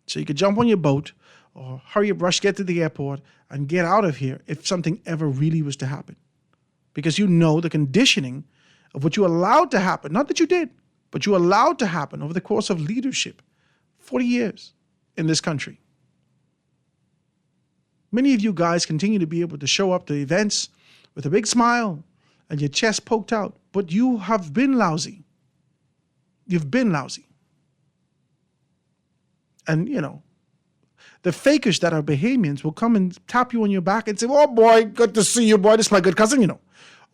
So you could jump on your boat or hurry up, rush, get to the airport and get out of here if something ever really was to happen. Because you know the conditioning of what you allowed to happen. Not that you did, but you allowed to happen over the course of leadership. 40 years in this country. Many of you guys continue to be able to show up to events with a big smile and your chest poked out, but you have been lousy. You've been lousy. And, you know, the fakers that are Bahamians will come and tap you on your back and say, oh, boy, good to see you, boy. This is my good cousin, you know.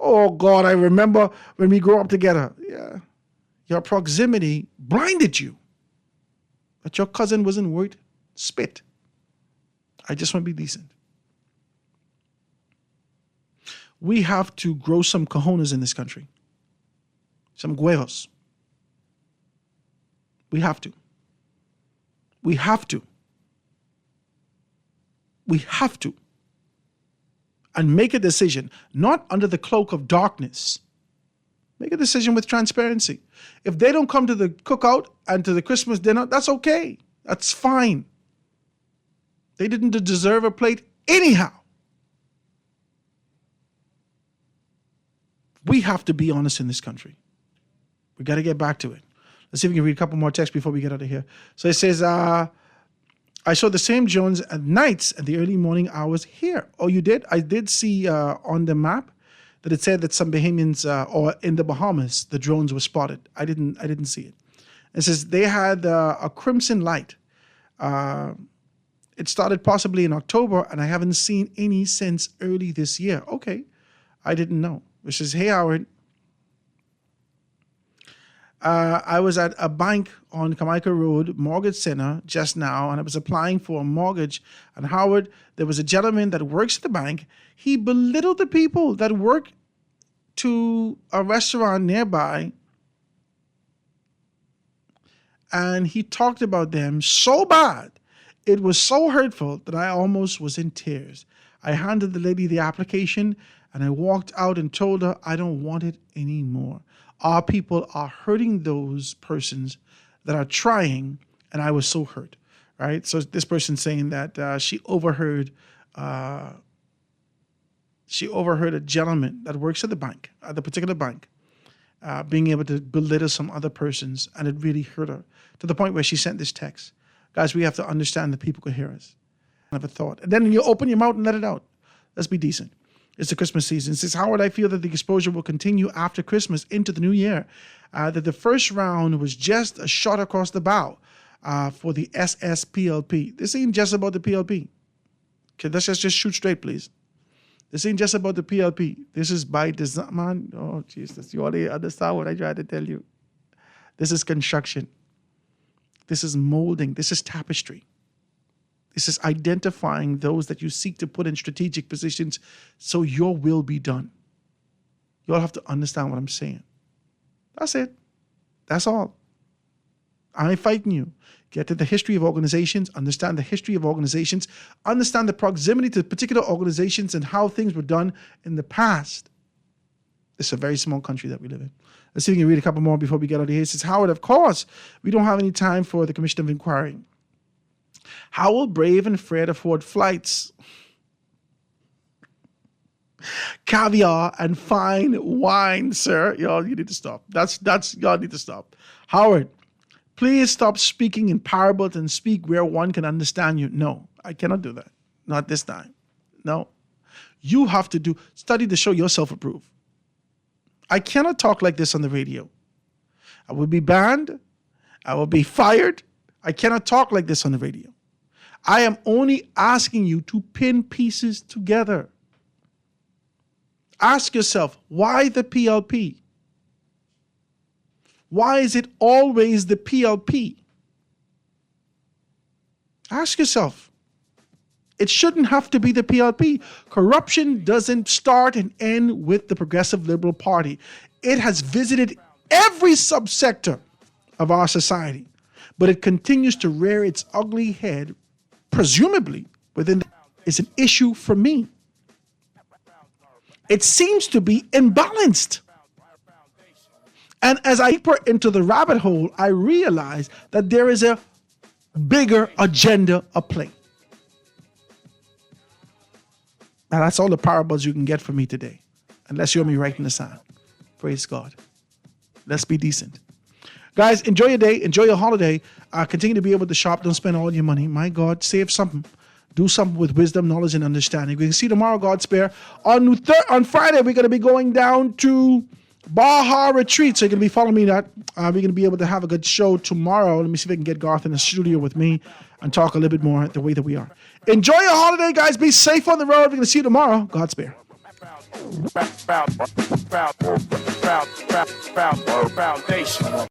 Oh, God, I remember when we grew up together. Yeah. Your proximity blinded you. But your cousin wasn't worth spit. I just want to be decent. We have to grow some cojones in this country. Some huevos. We have to. We have to. We have to. And make a decision, not under the cloak of darkness. Make a decision with transparency. If they don't come to the cookout and to the Christmas dinner, that's okay. That's fine. They didn't deserve a plate anyhow. We have to be honest in this country. We got to get back to it. Let's see if we can read a couple more texts before we get out of here. So it says, I saw the same drones at nights and the early morning hours here. Oh, you did? I did see on the map that it said that some Bahamians, or in the Bahamas, the drones were spotted. I didn't see it. It says they had a crimson light. It started possibly in October, and I haven't seen any since early this year. Okay, I didn't know. It says, hey, Howard, I was at a bank on Kamaica Road, Mortgage Center, just now, and I was applying for a mortgage. And Howard, there was a gentleman that works at the bank. He belittled the people that work to a restaurant nearby, and he talked about them so bad. It was so hurtful that I almost was in tears. I handed the lady the application, and I walked out and told her I don't want it anymore. Our people are hurting those persons that are trying, and I was so hurt, right? So this person saying that she overheard a gentleman that works at the bank, at the particular bank, being able to belittle some other persons, and it really hurt her to the point where she sent this text. Guys, we have to understand that people can hear us. I have a thought. And then you open your mouth and let it out. Let's be decent. It's the Christmas season. It says, Howard, I feel that the exposure will continue after Christmas into the new year. That the first round was just a shot across the bow for the SSPLP. This ain't just about the PLP. Okay, let's just shoot straight, please. This ain't just about the PLP. This is by design. Man, oh, Jesus, you already understand what I tried to tell you. This is construction. This is molding. This is tapestry. This is identifying those that you seek to put in strategic positions so your will be done. You all have to understand what I'm saying. That's it. That's all. I ain't fighting you. Get to the history of organizations, understand the history of organizations, understand the proximity to particular organizations and how things were done in the past. It's a very small country that we live in. Let's see if we can read a couple more before we get out of here. It says, Howard, of course, we don't have any time for the Commission of Inquiry. How will Brave and Fred afford flights, caviar, and fine wine, sir? Y'all, you need to stop. That's y'all need to stop. Howard, please stop speaking in parables and speak where one can understand you. No, I cannot do that. Not this time. No. You have to study to show yourself approved. I cannot talk like this on the radio. I will be banned. I will be fired. I cannot talk like this on the radio. I am only asking you to pin pieces together. Ask yourself, why the PLP? Why is it always the PLP? Ask yourself. It shouldn't have to be the PLP. Corruption doesn't start and end with the Progressive Liberal Party. It has visited every subsector of our society, but it continues to rear its ugly head, presumably within is an issue for me. It seems to be imbalanced. And as I deeper into the rabbit hole, I realize that there is a bigger agenda at play. Now, that's all the parables you can get from me today, unless you're me right in the sand. Praise God. Let's be decent. Guys, enjoy your day. Enjoy your holiday. Continue to be able to shop. Don't spend all your money. My God, save something. Do something with wisdom, knowledge, and understanding. We can see tomorrow, God spare. On Friday, we're going to be going down to Baja Retreat. So you're going to be following me that. We're going to be able to have a good show tomorrow. Let me see if I can get Garth in the studio with me and talk a little bit more the way that we are. Enjoy your holiday, guys. Be safe on the road. We're going to see you tomorrow. God spare. Foundation.